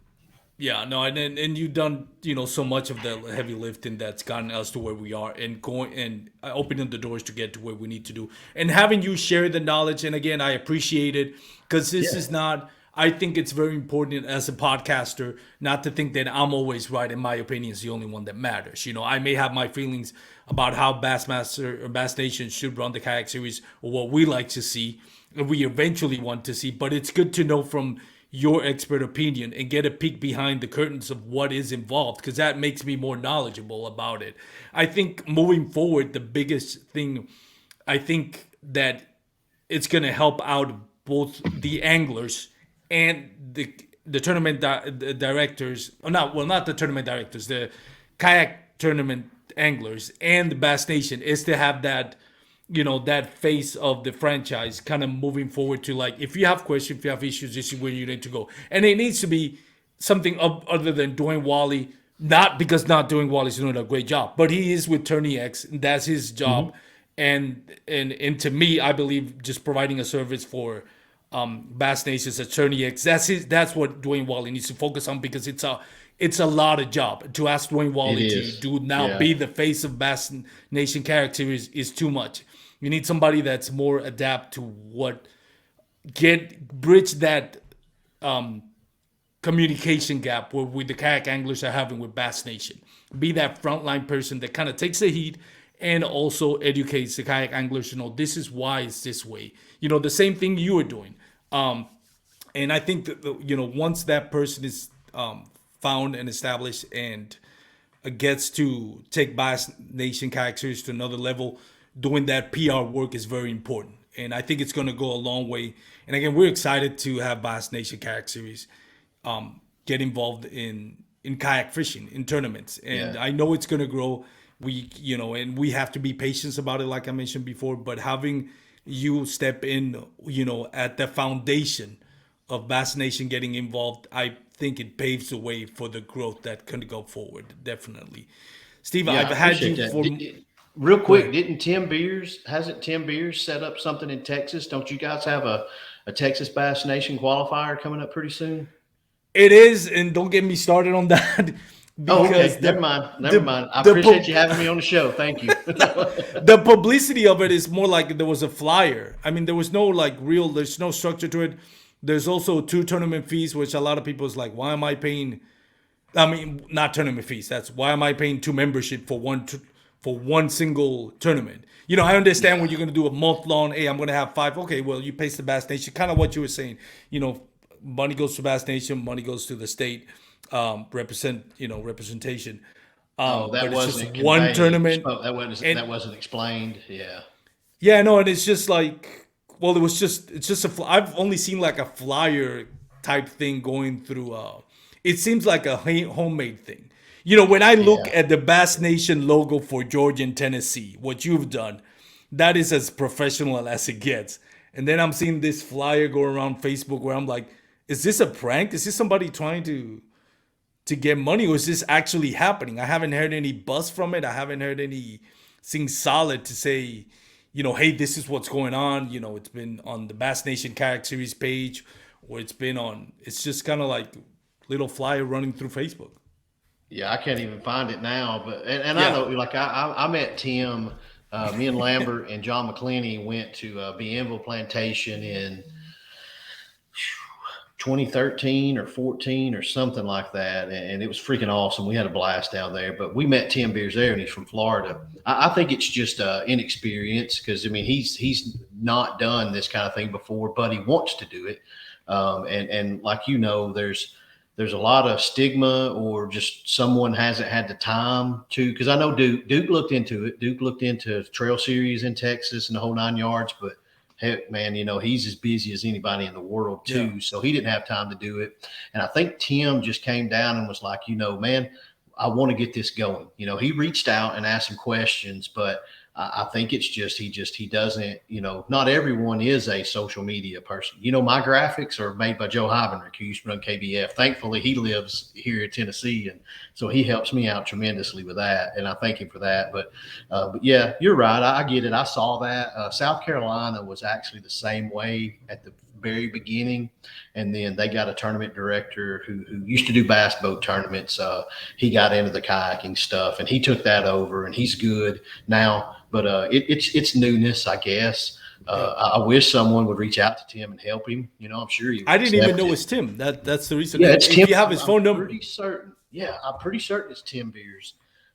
Yeah, no, and you've done so much of the heavy lifting that's gotten us to where we are, and going and opening the doors to get to where we need to do, and having you share the knowledge. And again, I appreciate it because this Yeah. is not. I think it's very important as a podcaster not to think that I'm always right and my opinion is the only one that matters. I may have my feelings about how Bassmaster or Bass Nation should run the kayak series or what we like to see, and we eventually want to see. But it's good to know from your expert opinion and get a peek behind the curtains of what is involved because that makes me more knowledgeable about it. I think moving forward, the biggest thing I think that it's going to help out both the anglers and the tournament the directors, or not the tournament directors, the kayak tournament anglers and the Bass Nation is to have that face of the franchise kind of moving forward to, like, if you have questions, if you have issues, this is where you need to go. And it needs to be something other than Dwayne Wally, not because not doing Wally's doing a great job, but he is with Tourney X, and that's his job. Hmm. And to me, I believe just providing a service for Bass Nation's attorney X. That's what Dwayne Wally needs to focus on because it's a lot of job. To ask Dwayne It Wally to is. do now Yeah. be the face of Bass Nation Kayak Series is too much. You need somebody that's more adapt to what get bridge that um, communication gap where with the kayak anglers are having with Bass Nation. Be that frontline person that kind of takes the heat and also educates the kayak anglers. This is why it's this way. The same thing you are doing. And I think that once that person is found and established and gets to take Bass Nation Kayak Series to another level, doing that PR work is very important. And I think it's going to go a long way. And again, we're excited to have Bass Nation Kayak Series get involved in kayak fishing in tournaments. And Yeah. I know it's going to grow. And we have to be patient about it, like I mentioned before. But having you step in, at the foundation of Bass Nation getting involved, I think it paves the way for the growth that can go forward. Definitely, Steve. Yeah. I've I had appreciate you that. for. Real Go quick, ahead. didn't hasn't Tim Beers set up something in Texas? Don't you guys have a Texas Bass Nation qualifier coming up pretty soon? It is, and don't get me started on that Oh, because okay. Never mind. Never the mind. I the appreciate you having me on the show. Thank you. the publicity of it is more like there was a flyer. I mean, there was no there's no structure to it. There's also two tournament fees, which a lot of people is like, why am I paying? I mean, not tournament fees. That's why am I paying two membership for one single tournament? I understand when Yeah. you're gonna do a month long. Hey, I'm gonna have five. Okay, well, you pay the Bass Nation. Kind of what you were saying. Money goes to Bass Nation. Money goes to the state. Representation. Oh, that But it's just wasn't one conveyed. tournament, That and wasn't explained. Yeah. yeah, no, and it's just like, well, it's just I've only seen like a flyer type thing going through. It seems like a homemade thing. When I look Yeah. at the Bass Nation logo for Georgia and Tennessee, what you've done, that is as professional as it gets. And then I'm seeing this flyer go around Facebook where I'm like, is this a prank? Is this somebody trying to get money, or is this actually happening? I haven't heard any buzz from it. I haven't heard anything solid to say, hey, this is what's going on. It's been on the Bass Nation Kayak Series page, or it's just kind of like little flyer running through Facebook. Yeah. I can't even find it now. And I Yeah. know, like, I met Tim. Me and Lambert and John McClenny went to Bienville Plantation in 2013 or 14 or something like that. And it was freaking awesome. We had a blast down there, but we met Tim Beers there and he's from Florida. I think it's just inexperience because, I mean, he's not done this kind of thing before, but he wants to do it. And like, there's a lot of stigma or just someone hasn't had the time to, because I know Duke looked into it. Duke looked into trail series in Texas and the whole 9 yards, but heck, man, he's as busy as anybody in the world too. Yeah. So he didn't have time to do it. And I think Tim just came down and was like, man, I want to get this going. He reached out and asked some questions, but I think it's just he doesn't, not everyone is a social media person. My graphics are made by Joe Heibenrich, who used to run KBF. Thankfully, he lives here in Tennessee, and so he helps me out tremendously with that, and I thank him for that. But yeah, you're right. I get it. I saw that. South Carolina was actually the same way at the very beginning, and then they got a tournament director who used to do bass boat tournaments. He got into the kayaking stuff, and he took that over, and he's good now. But it's newness, I guess. I wish someone would reach out to Tim and help him. I'm sure he would. I didn't even know it's Tim. That's the reason. Yeah, it's if Tim. You have his phone number. Pretty certain. Yeah, I'm pretty certain it's Tim Beers.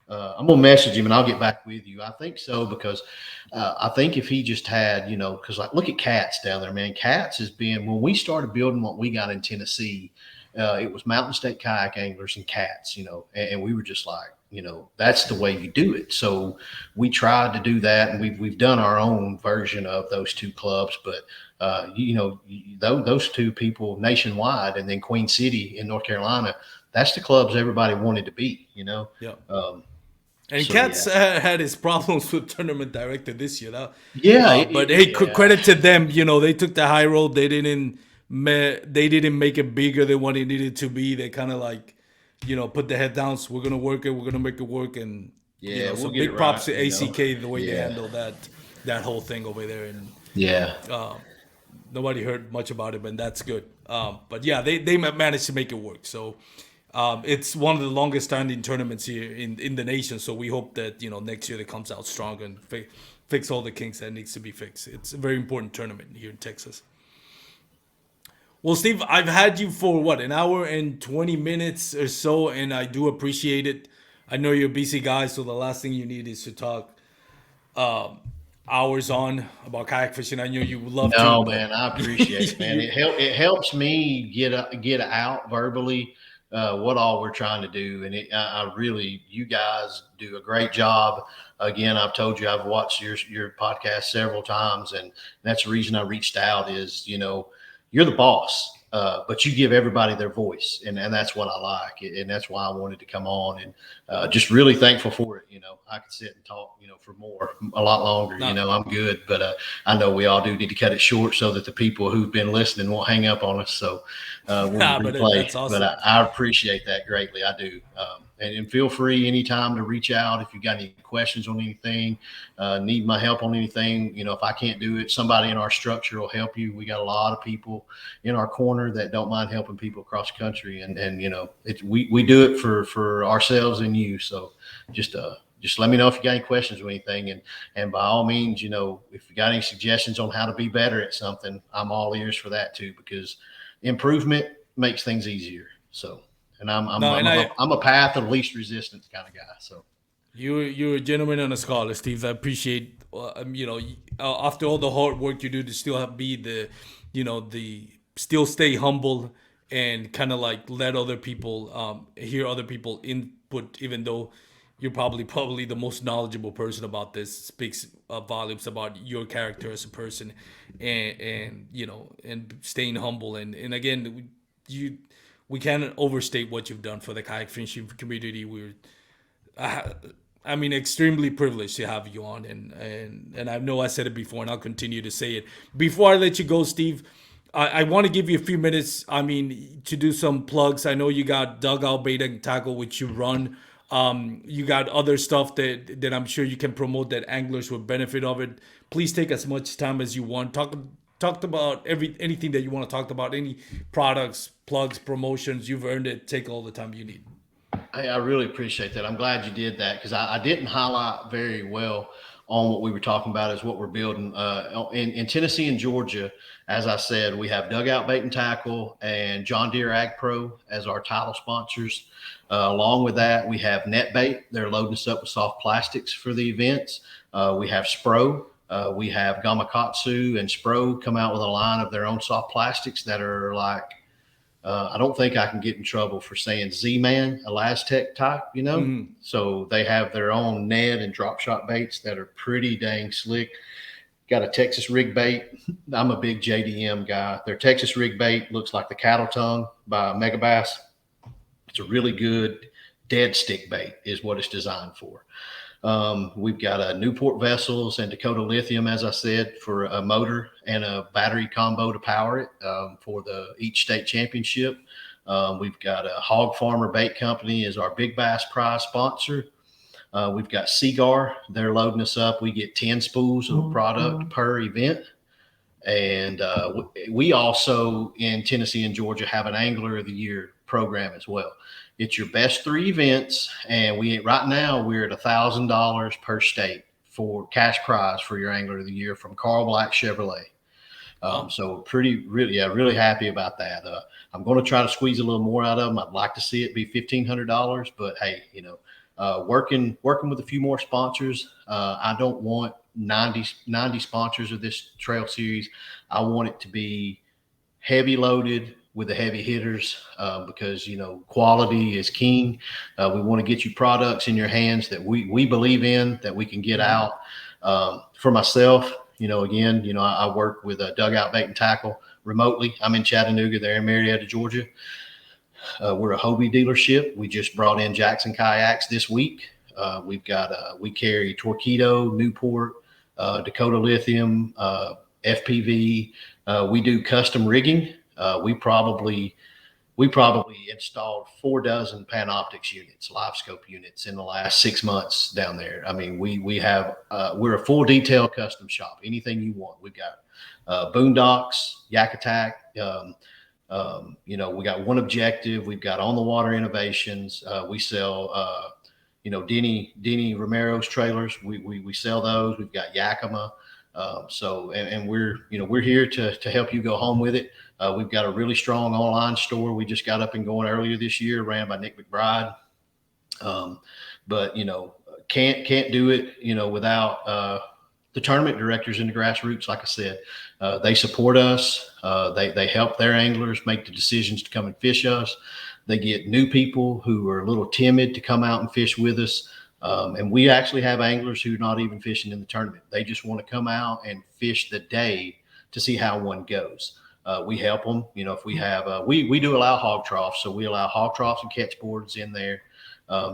I'm gonna message him and I'll get back with you. I think so because I think if he just had, because like look at Cats down there, man. Cats has been when we started building what we got in Tennessee. It was Mountain State Kayak Anglers and Cats, and we were just like, that's the way you do it. So we tried to do that, and we've done our own version of those two clubs. But those two people nationwide, and then Queen City in North Carolina, that's the clubs everybody wanted to be. Yeah. And Cats had his problems with tournament director this year. But credit to them. They took the high road. They didn't make it bigger than what it needed to be. They kind of like, put the head down. So we're gonna work it. We're gonna make it work. And so big props to ACK the way they handled that whole thing over there. And nobody heard much about it, but that's good. But yeah, they managed to make it work. So. It's one of the longest standing tournaments here in the nation. So we hope that, next year it comes out strong and fix all the kinks that needs to be fixed. It's a very important tournament here in Texas. Well, Steve, I've had you for an hour and 20 minutes or so, and I do appreciate it. I know you're a busy guy, so the last thing you need is to talk hours on about kayak fishing. I know you would love to. No, man, I appreciate it, man. It helps me get out verbally. What all we're trying to do. And I really, you guys do a great job. Again, I've told you, I've watched your podcast several times, and that's the reason I reached out is, you're the boss, but you give everybody their voice. And that's what I like. And that's why I wanted to come on, and just really thankful for it. I could sit and talk, for a lot longer, I'm good, but I know we all do need to cut it short so that the people who've been listening won't hang up on us. So we'll replay, that's awesome. But I appreciate that greatly. I do. And feel free anytime to reach out if you got any questions on anything, need my help on anything. If I can't do it, somebody in our structure will help you. We got a lot of people in our corner that don't mind helping people across the country, and we do it for ourselves and you. So just let me know if you got any questions or anything, and by all means, if you got any suggestions on how to be better at something, I'm all ears for that too, because improvement makes things easier. So. And I'm a path of least resistance kind of guy. So you're a gentleman and a scholar, Steve. I appreciate after all the hard work you do to still be the still stay humble and kind of like let other people hear other people input, even though you're probably the most knowledgeable person about this. Speaks volumes about your character as a person, and staying humble and again we can't overstate what you've done for the kayak fishing community. We're, extremely privileged to have you on, and I know I said it before, and I'll continue to say it. Before I let you go, Steve, I want to give you a few minutes. To do some plugs. I know you got Dugout Bait and Tackle, which you run. You got other stuff that I'm sure you can promote that anglers will benefit of it. Please take as much time as you want. Talked about anything that you want to talk about, any products, plugs, promotions. You've earned it. Take all the time you need. Hey, I really appreciate that. I'm glad you did that, because I didn't highlight very well on what we were talking about is what we're building in Tennessee and Georgia. As I said, we have Dugout Bait and Tackle and John Deere Ag Pro as our title sponsors. Along with that, we have Net Bait. They're loading us up with soft plastics for the events. We have Spro. We have Gamakatsu and Spro come out with a line of their own soft plastics that are like, I don't think I can get in trouble for saying Z-Man, Elastec type, you know? Mm-hmm. So they have their own Ned and drop shot baits that are pretty dang slick. Got a Texas rig bait. I'm a big JDM guy. Their Texas rig bait looks like the cattle tongue by Mega Bass. It's a really good dead stick bait is what it's designed for. We've got Newport vessels and Dakota Lithium, as I said, for a motor and a battery combo to power it for the each state championship. We've got a Hog Farmer Bait Company as our Big Bass Prize sponsor. We've got Seagar. They're loading us up. We get 10 spools of product per event. And we also in Tennessee and Georgia have an Angler of the Year program as well. It's your best 3 events, and right now we're at $1,000 per state for cash prize for your Angler of the Year from Carl Black Chevrolet. So really happy about that. I'm going to try to squeeze a little more out of them. I'd like to see it be $1,500, but hey, working with a few more sponsors. I don't want 90 sponsors of this trail series. I want it to be heavy loaded with the heavy hitters because quality is king. We want to get you products in your hands that we believe in, that we can get out. For myself, I work with a Dugout Bait and Tackle remotely. I'm in Chattanooga. They're in Marietta, Georgia. We're a Hobie dealership. We just brought in Jackson Kayaks this week. We carry Torpedo, Newport, Dakota Lithium, FPV. We do custom rigging. We probably installed 4 dozen Panoptix units, live scope units in the last 6 months down there. I mean, we're a full detail custom shop. Anything you want, we've got Boondocks, Yak Attack. We got One Objective. We've got On the Water Innovations. We sell, Denny Romero's trailers. We sell those. We've got Yakima. We're here to help you go home with it. We've got a really strong online store. We just got up and going earlier this year, ran by Nick McBride. Can't do it, without the tournament directors in the grassroots. Like I said, they support us. They help their anglers make the decisions to come and fish us. They get new people who are a little timid to come out and fish with us. And we actually have anglers who are not even fishing in the tournament. They just want to come out and fish the day to see how one goes. We help them. If we have, we do allow hog troughs. So we allow hog troughs and catch boards in there.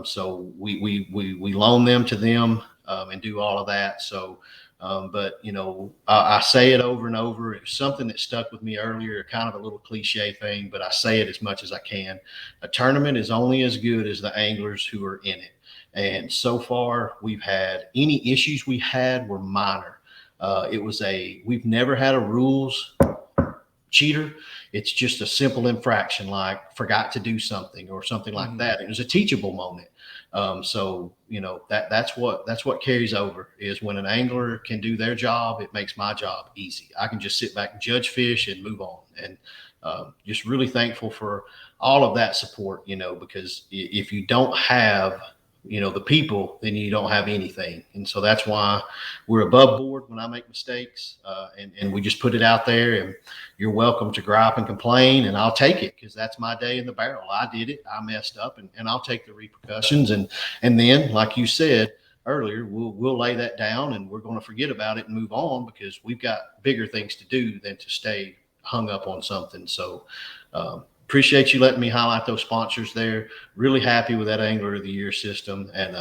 So we loan them to them and do all of that. So, I say it over and over. It was something that stuck with me earlier, kind of a little cliche thing, but I say it as much as I can. A tournament is only as good as the anglers who are in it. And so far, any issues we had were minor. We've never had a rules cheater. It's just a simple infraction, like forgot to do something or something like that. It was a teachable moment. That's what carries over is when an angler can do their job, it makes my job easy. I can just sit back and judge fish and move on. And just really thankful for all of that support, because if you don't have the people, then you don't have anything. And so that's why we're above board when I make mistakes. And we just put it out there, and you're welcome to gripe and complain, and I'll take it because that's my day in the barrel. I did it. I messed up, and I'll take the repercussions. And then, like you said earlier, we'll lay that down, and we're going to forget about it and move on because we've got bigger things to do than to stay hung up on something. So, appreciate you letting me highlight those sponsors there. Really happy with that Angler of the Year system and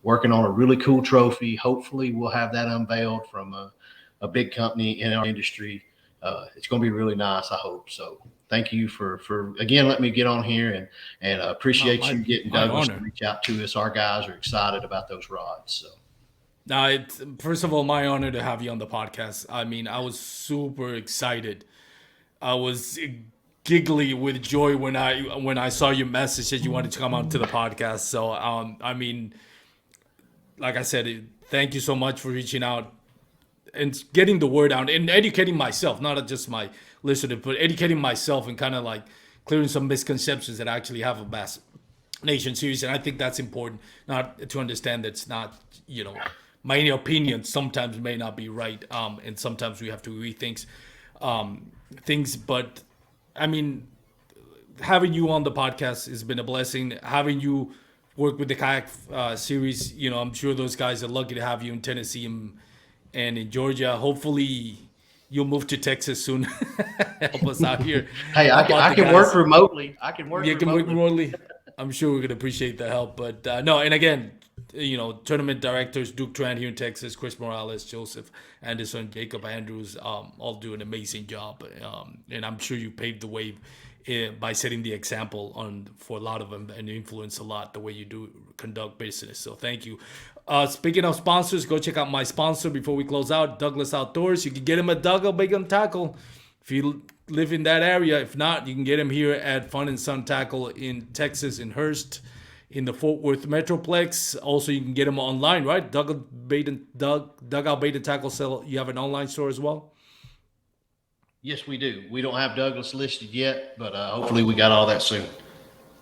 working on a really cool trophy. Hopefully we'll have that unveiled from a big company in our industry. It's going to be really nice, I hope. So thank you for again, let me get on here and appreciate you getting Douglas to reach out to us. Our guys are excited about those rods. So. Now, first of all, my honor to have you on the podcast. I mean, I was super excited. I was giggly with joy when I saw your message that you wanted to come on to the podcast. So, I mean, like I said, thank you so much for reaching out and getting the word out and educating myself, not just my listener, but educating myself and kind of like clearing some misconceptions that I actually have a Bass Nation series. And I think that's important, not to understand that it's not, my opinion sometimes may not be right. And sometimes we have to rethink things. But I mean, having you on the podcast has been a blessing. Having you work with the kayak series, I'm sure those guys are lucky to have you in Tennessee and in Georgia. Hopefully, you'll move to Texas soon. Help us out here. Hey, Help out I the can guys. work remotely. I can work You can work remotely. remotely. I'm sure we're gonna appreciate the help. But no, and again, tournament directors Duke Tran here in Texas, Chris Morales, Joseph Anderson, Jacob Andrews, all do an amazing job. And I'm sure you paved the way by setting the example for a lot of them and influence a lot the way you do conduct business. So thank you. Speaking of sponsors, go check out my sponsor before we close out, Douglas Outdoors. You can get him at Doug Bait and Tackle if you live in that area. If not, you can get him here at Fun and Sun Tackle in Texas, in Hurst, in the Fort Worth Metroplex. Also, you can get him online, right? Dugout Bait and Tackle sell. You have an online store as well? Yes, we do. We don't have Douglas listed yet, but hopefully we got all that soon.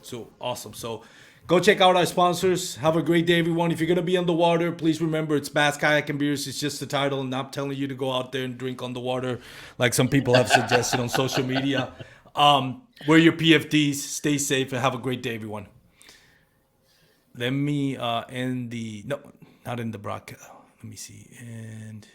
So awesome. So go check out our sponsors. Have a great day, everyone. If you're going to be on the water, please remember it's Bass Kayak and Beers. It's just the title. I'm not telling you to go out there and drink on the water like some people have suggested on social media. Wear your PFDs. Stay safe and have a great day, everyone. Let me end the... No, not in the broadcast. Let me see. And...